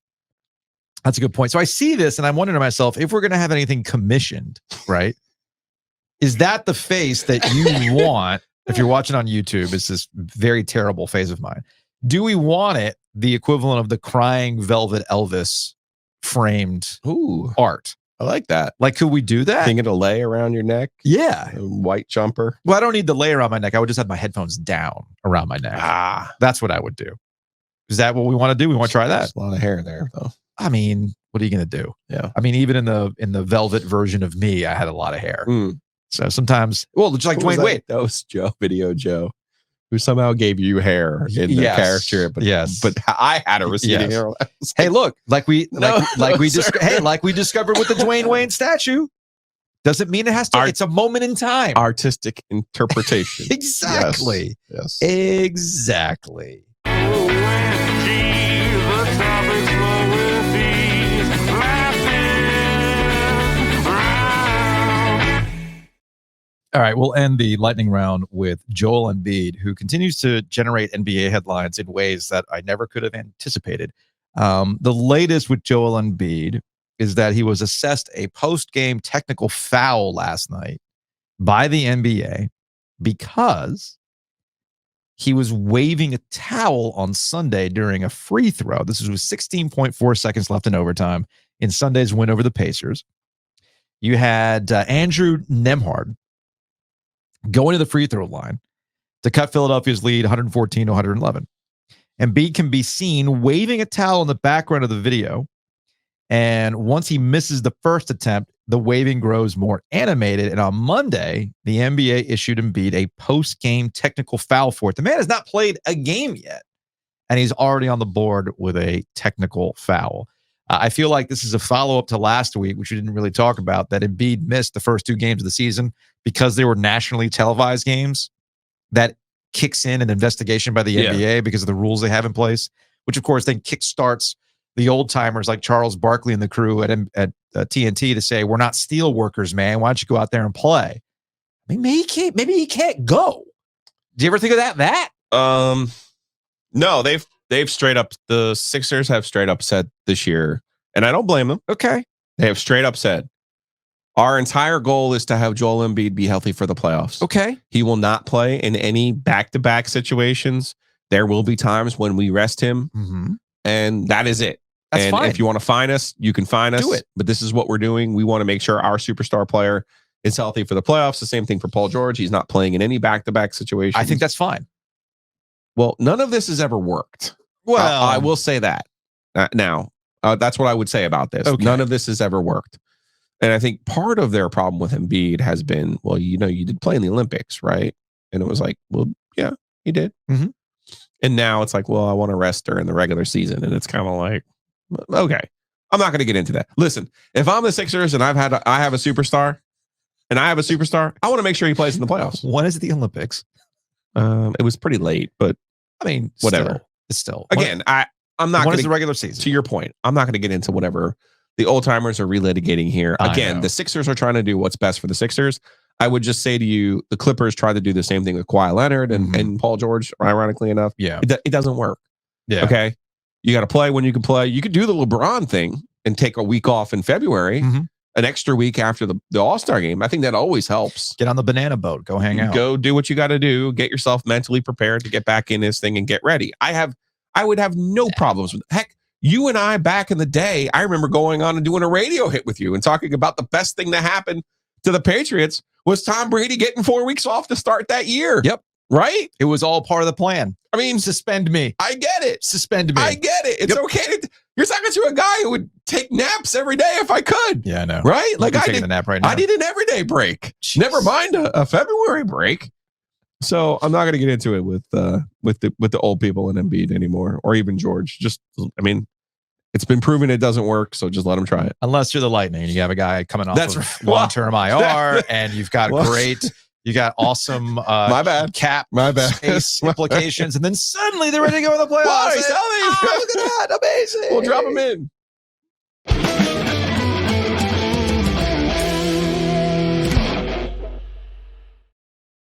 That's a good point. So I see this and I'm wondering to myself, if we're going to have anything commissioned, right? Is that the face that you want? If you're watching on YouTube, it's this very terrible face of mine. Do we want it the equivalent of the crying velvet Elvis framed art? I like that. Like, could we do that? Thing it'll lay around your neck? Yeah. A white jumper? Well, I don't need the lay around my neck. I would just have my headphones down around my neck. That's what I would do. Is that what we want to do? We want to try that? There's a lot of hair there, though. I mean, what are you going to do? Yeah. I mean, even in the velvet version of me, I had a lot of hair. So sometimes, well, just like Dwayne Wade. That was Joe, who somehow gave you hair in the character. But, but I had a receding hair. Hey, look, like we discovered with the Dwayne Wade statue. Doesn't mean it has to. It's a moment in time. Artistic interpretation. Exactly. Yes. Exactly. All All right, we'll end the lightning round with Joel Embiid, who continues to generate NBA headlines in ways that I never could have anticipated. The latest with Joel Embiid is that he was assessed a post-game technical foul last night by the NBA because he was waving a towel on Sunday during a free throw. This was with 16.4 seconds left in overtime in Sunday's win over the Pacers. You had Andrew Nembhard going to the free throw line to cut Philadelphia's lead 114 to 111. Embiid can be seen waving a towel in the background of the video. And once he misses the first attempt, the waving grows more animated. And on Monday, the NBA issued Embiid a post-game technical foul for it. The man has not played a game yet, and he's already on the board with a technical foul. I feel like this is a follow-up to last week, which we didn't really talk about, that Embiid missed the first 2 games of the season because they were nationally televised games. That kicks in an investigation by the NBA because of the rules they have in place, which, of course, then kickstarts the old-timers like Charles Barkley and the crew at TNT to say, we're not steel workers, man. Why don't you go out there and play? I mean, maybe he can't go. Do you ever think of that? No, they've straight up, the Sixers have straight up said this year, and I don't blame them. Okay. They have straight up said, our entire goal is to have Joel Embiid be healthy for the playoffs. Okay. He will not play in any back-to-back situations. There will be times when we rest him, and that is it. That's and fine. if you want to find us, you can find us. Do it. But this is what we're doing. We want to make sure our superstar player is healthy for the playoffs. The same thing for Paul George. He's not playing in any back-to-back situations. I think that's fine. Well, none of this has ever worked. Well, I will say that. Now, that's what I would say about this. Okay. None of this has ever worked. And I think part of their problem with Embiid has been, well, you did play in the Olympics, right? And it was like, well, yeah, he did. And now it's like, well, I want to rest during the regular season. And it's kind of like, okay, I'm not going to get into that. Listen, if I'm the Sixers and I have a superstar, I want to make sure he plays in the playoffs. When is the Olympics? It was pretty late, but I mean, whatever. Still. Again, I'm not When going is the regular season? To your point, I'm not going to get into whatever the old timers are relitigating here. Again, the Sixers are trying to do what's best for the Sixers. I would just say to you, the Clippers tried to do the same thing with Kawhi Leonard and Paul George, ironically enough. Yeah. It doesn't work. Yeah. Okay. You got to play when you can play. You could do the LeBron thing and take a week off in February, an extra week after the All-Star game. I think that always helps. Get on the banana boat. Go hang out. Go do what you got to do. Get yourself mentally prepared to get back in this thing and get ready. I would have no problems with, heck, you and I back in the day, I remember going on and doing a radio hit with you and talking about the best thing that happened to the Patriots was Tom Brady getting 4 weeks off to start that year. Yep. Right? It was all part of the plan. I mean, suspend me. I get it. Suspend me. I get it. It's okay. You're talking to a guy who would take naps every day if I could. Yeah, I know. Right? Like I'm taking a nap right now. I need an everyday break. Jeez. Never mind a February break. So I'm not going to get into it with the old people in Embiid anymore, or even George. It's been proven it doesn't work, so just let them try it. Unless you're the Lightning and you have a guy coming off That's of right. long-term IR, and you've got you got awesome my bad. cap My bad. space implications, and then suddenly they're ready to go in the playoffs. Why? And, oh, look at that. Amazing. We'll drop them in.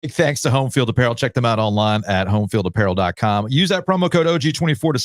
Big thanks to Home Field Apparel. Check them out online at homefieldapparel.com. Use that promo code OG24 to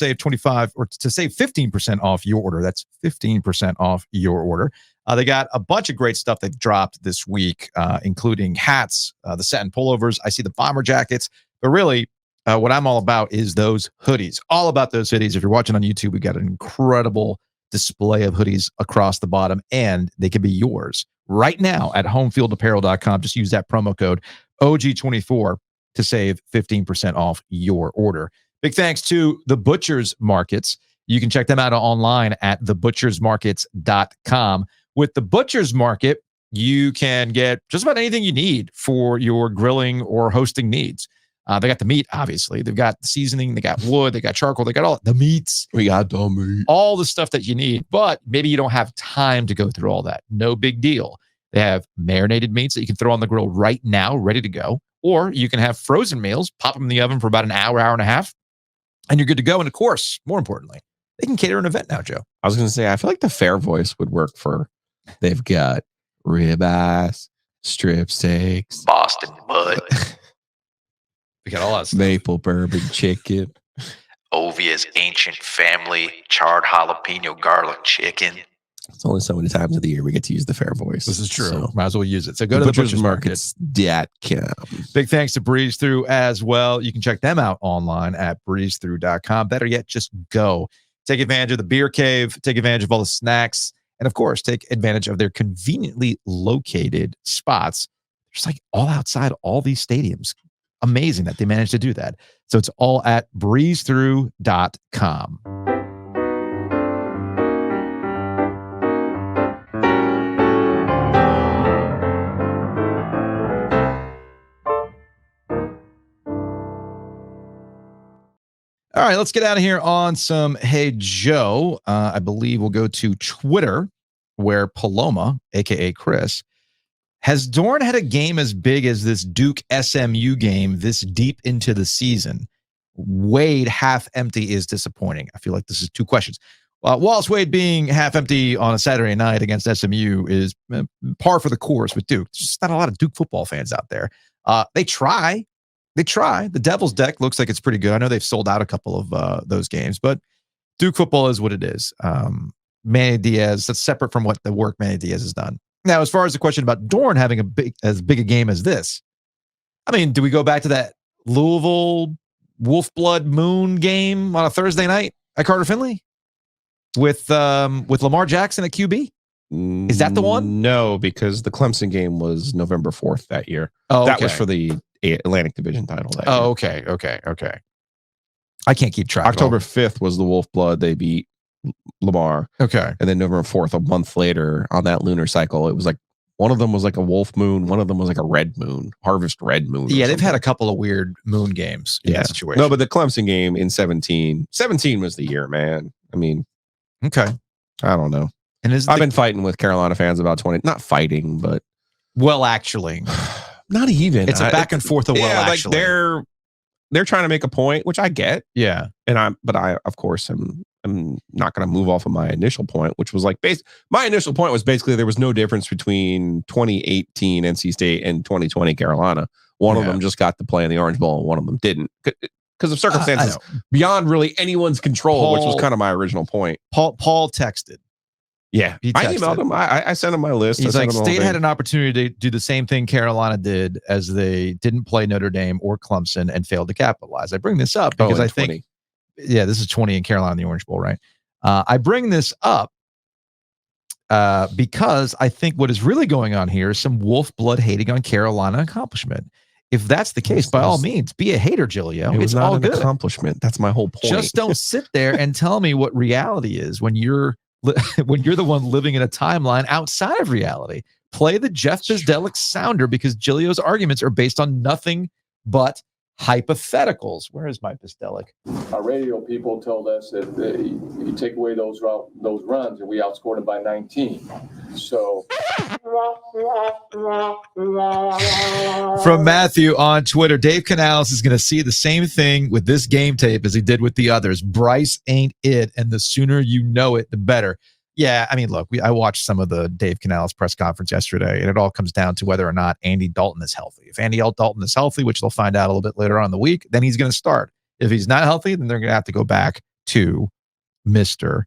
save 15% off your order. That's 15% off your order. They got a bunch of great stuff they've dropped this week, including hats, the satin pullovers. I see the bomber jackets, but really what I'm all about is those hoodies. All about those hoodies. If you're watching on YouTube, we got an incredible display of hoodies across the bottom, and they can be yours right now at homefieldapparel.com. Just use that promo code OG24 to save 15% off your order. Big thanks to the Butcher's Markets. You can check them out online at thebutchersmarkets.com. With the Butcher's Market, you can get just about anything you need for your grilling or hosting needs. They got the meat, obviously. They've got the seasoning. They got wood. They got charcoal. They got all the meats. We got the meat. All the stuff that you need, but maybe you don't have time to go through all that. No big deal. They have marinated meats that you can throw on the grill right now, ready to go. Or you can have frozen meals, pop them in the oven for about an hour, hour and a half, and you're good to go. And of course, more importantly, they can cater an event now, Joe. I was going to say, I feel like the fair voice would work for, they've got ribeyes, strip steaks, Boston Mud, We got all that stuff. maple bourbon chicken. Ovies Ancient Family, charred jalapeno garlic chicken. It's only so many times of the year we get to use the fair voice. This is true. So, Might as well use it. So go to the Butcher's Market. butchersmarkets.com. Big thanks to Breeze Through as well. You can check them out online at breezethrough.com. Better yet, just go. Take advantage of the beer cave. Take advantage of all the snacks. And of course, take advantage of their conveniently located spots. Just like all outside all these stadiums. Amazing that they managed to do that. So it's all at breezethrough.com. All right, let's get out of here on some Hey Joe. I believe we'll go to Twitter, where Paloma, a.k.a. Chris, has Dorn had a game as big as this Duke SMU game this deep into the season? Wade half empty is disappointing. I feel like this is two questions. Wallace Wade being half empty on a Saturday night against SMU is par for the course with Duke. There's just not a lot of Duke football fans out there. They try. The Devil's deck looks like it's pretty good. I know they've sold out a couple of those games, but Duke football is what it is. Manny Diaz, that's separate from what the work Manny Diaz has done. Now, as far as the question about Dorn having as big a game as this, I mean, do we go back to that Louisville Wolfblood Moon game on a Thursday night at Carter Finley with Lamar Jackson at QB? Is that the one? No, because the Clemson game was November 4th that year. Oh, that was for the Atlantic Division title. That year. Okay. I can't keep track. October 5th was the Wolfblood. They beat Lamar. Okay. And then November 4th, a month later on that lunar cycle, it was like one of them was like a wolf moon. One of them was like a red moon, harvest red moon. Yeah, they've had a couple of weird moon games in that situation. No, but the Clemson game in 17 was the year, man. I mean, okay. I don't know. And I've been fighting with Carolina fans about 20, not fighting, but well, actually, not even. It's a back and forth of actually. Like they're trying to make a point, which I get. Yeah. And I of course I'm not going to move off of my initial point, which was like my initial point was basically there was no difference between 2018 NC State and 2020 Carolina. One of them just got to play in the Orange Bowl and one of them didn't because of circumstances beyond really anyone's control, which was kind of my original point. Paul texted. Yeah, I emailed him. I sent him my list. He's like, State had an opportunity to do the same thing Carolina did, as they didn't play Notre Dame or Clemson and failed to capitalize. I bring this up because I think, this is 20 in Carolina in the Orange Bowl, right? I bring this up because I think what is really going on here is some wolf blood hating on Carolina accomplishment. If that's the case, by all means, be a hater, Giglio. It was not all an good accomplishment. That's my whole point. Just don't sit there and tell me what reality is when you're the one living in a timeline outside of reality. Play the Jeff Bizdelic sounder because Giglio's arguments are based on nothing but hypotheticals. Where is my Bizdelic? Our radio people told us that you take away those runs and we outscored them by 19. So from Matthew on Twitter, Dave Canales is going to see the same thing with this game tape as he did with the others. Bryce ain't it, and the sooner you know it, the better. Yeah, I mean, look, I watched some of the Dave Canales press conference yesterday, and it all comes down to whether or not Andy Dalton is healthy. If Andy Dalton is healthy, which they'll find out a little bit later on in the week, then he's going to start. If he's not healthy, then they're going to have to go back to Mr.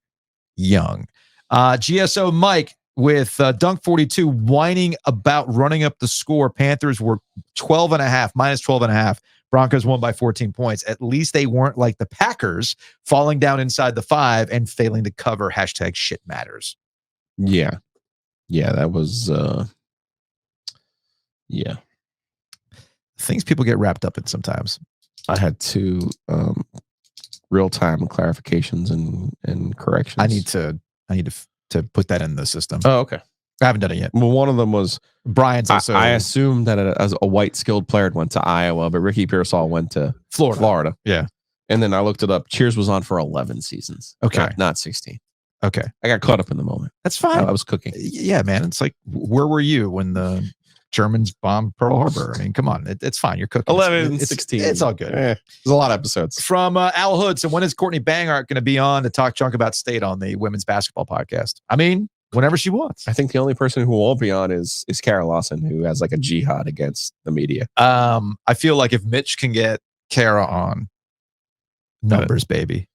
Young. GSO Mike with Dunk 42 whining about running up the score. Panthers were 12.5, minus 12.5. Broncos won by 14 points. At least they weren't like the Packers falling down inside the 5 and failing to cover hashtag shit matters. Yeah. Yeah, that was, things people get wrapped up in sometimes. I had two real-time clarifications and corrections. I need to put that in the system. Oh, okay. I haven't done it yet. Well, one of them was Brian's also. I assumed that as a white skilled player went to Iowa, but Ricky Pearsall went to Florida. Yeah. And then I looked it up. Cheers was on for 11 seasons. Okay. Not 16. Okay. I got caught up in the moment. That's fine. I was cooking. Yeah, man. It's like, where were you when the Germans bombed Pearl Harbor? I mean, come on. It's fine. You're cooking. 11, 16. It's all good. There's a lot of episodes. From Al Hood. So when is Courtney Bangart going to be on to talk junk about State on the women's basketball podcast? I mean, whenever she wants. I think the only person who won't be on is Kara Lawson, who has like a jihad against the media. I feel like if Mitch can get Kara on, numbers, baby.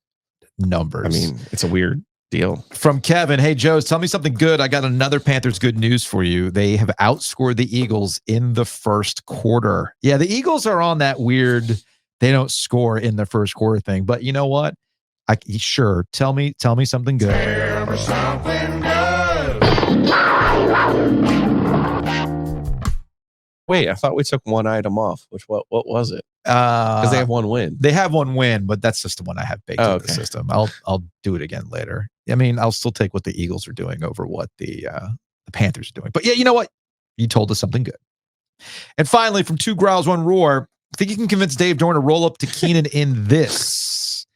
Numbers. I mean, it's a weird deal. From Kevin, hey, Joe, tell me something good. I got another Panthers good news for you. They have outscored the Eagles in the first quarter. Yeah, the Eagles are on that weird, they don't score in the first quarter thing. But you know what? Sure. Tell me something good. Tell me something good. Wait, I thought we took one item off. What was it? Because they have one win. They have one win, but that's just the one I have baked into the system. I'll do it again later. I mean, I'll still take what the Eagles are doing over what the Panthers are doing. But yeah, you know what? You told us something good. And finally, from Two Growls, One Roar, I think you can convince Dave Dorn to roll up to Keenan in this.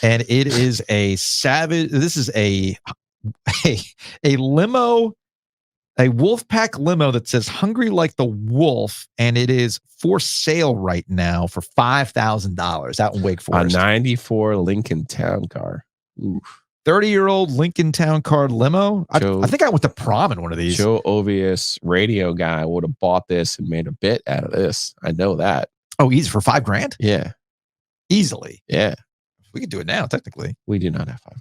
And it is a savage. This is a limo. A Wolfpack limo that says "Hungry Like the Wolf," and it is for sale right now for $5,000 out in Wake Forest. A 94 Lincoln Town Car. 30-year-old Lincoln Town Car limo. I think I went to prom in one of these. Joe Ovies, radio guy, would have bought this and made a bit out of this. I know that. Oh, easy for $5,000? Yeah, easily. Yeah, we could do it now. Technically, we do not have $5,000.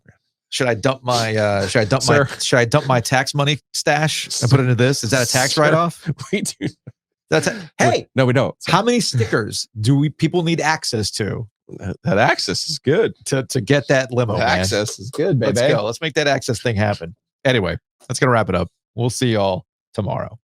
Should I dump my my tax money stash and put it into this? Is that a tax write-off? We do. Hey, no, we don't. How many stickers do people need access to? That access is good to get that limo. Access is good, baby. Let's go. Let's make that access thing happen. Anyway, that's gonna wrap it up. We'll see y'all tomorrow.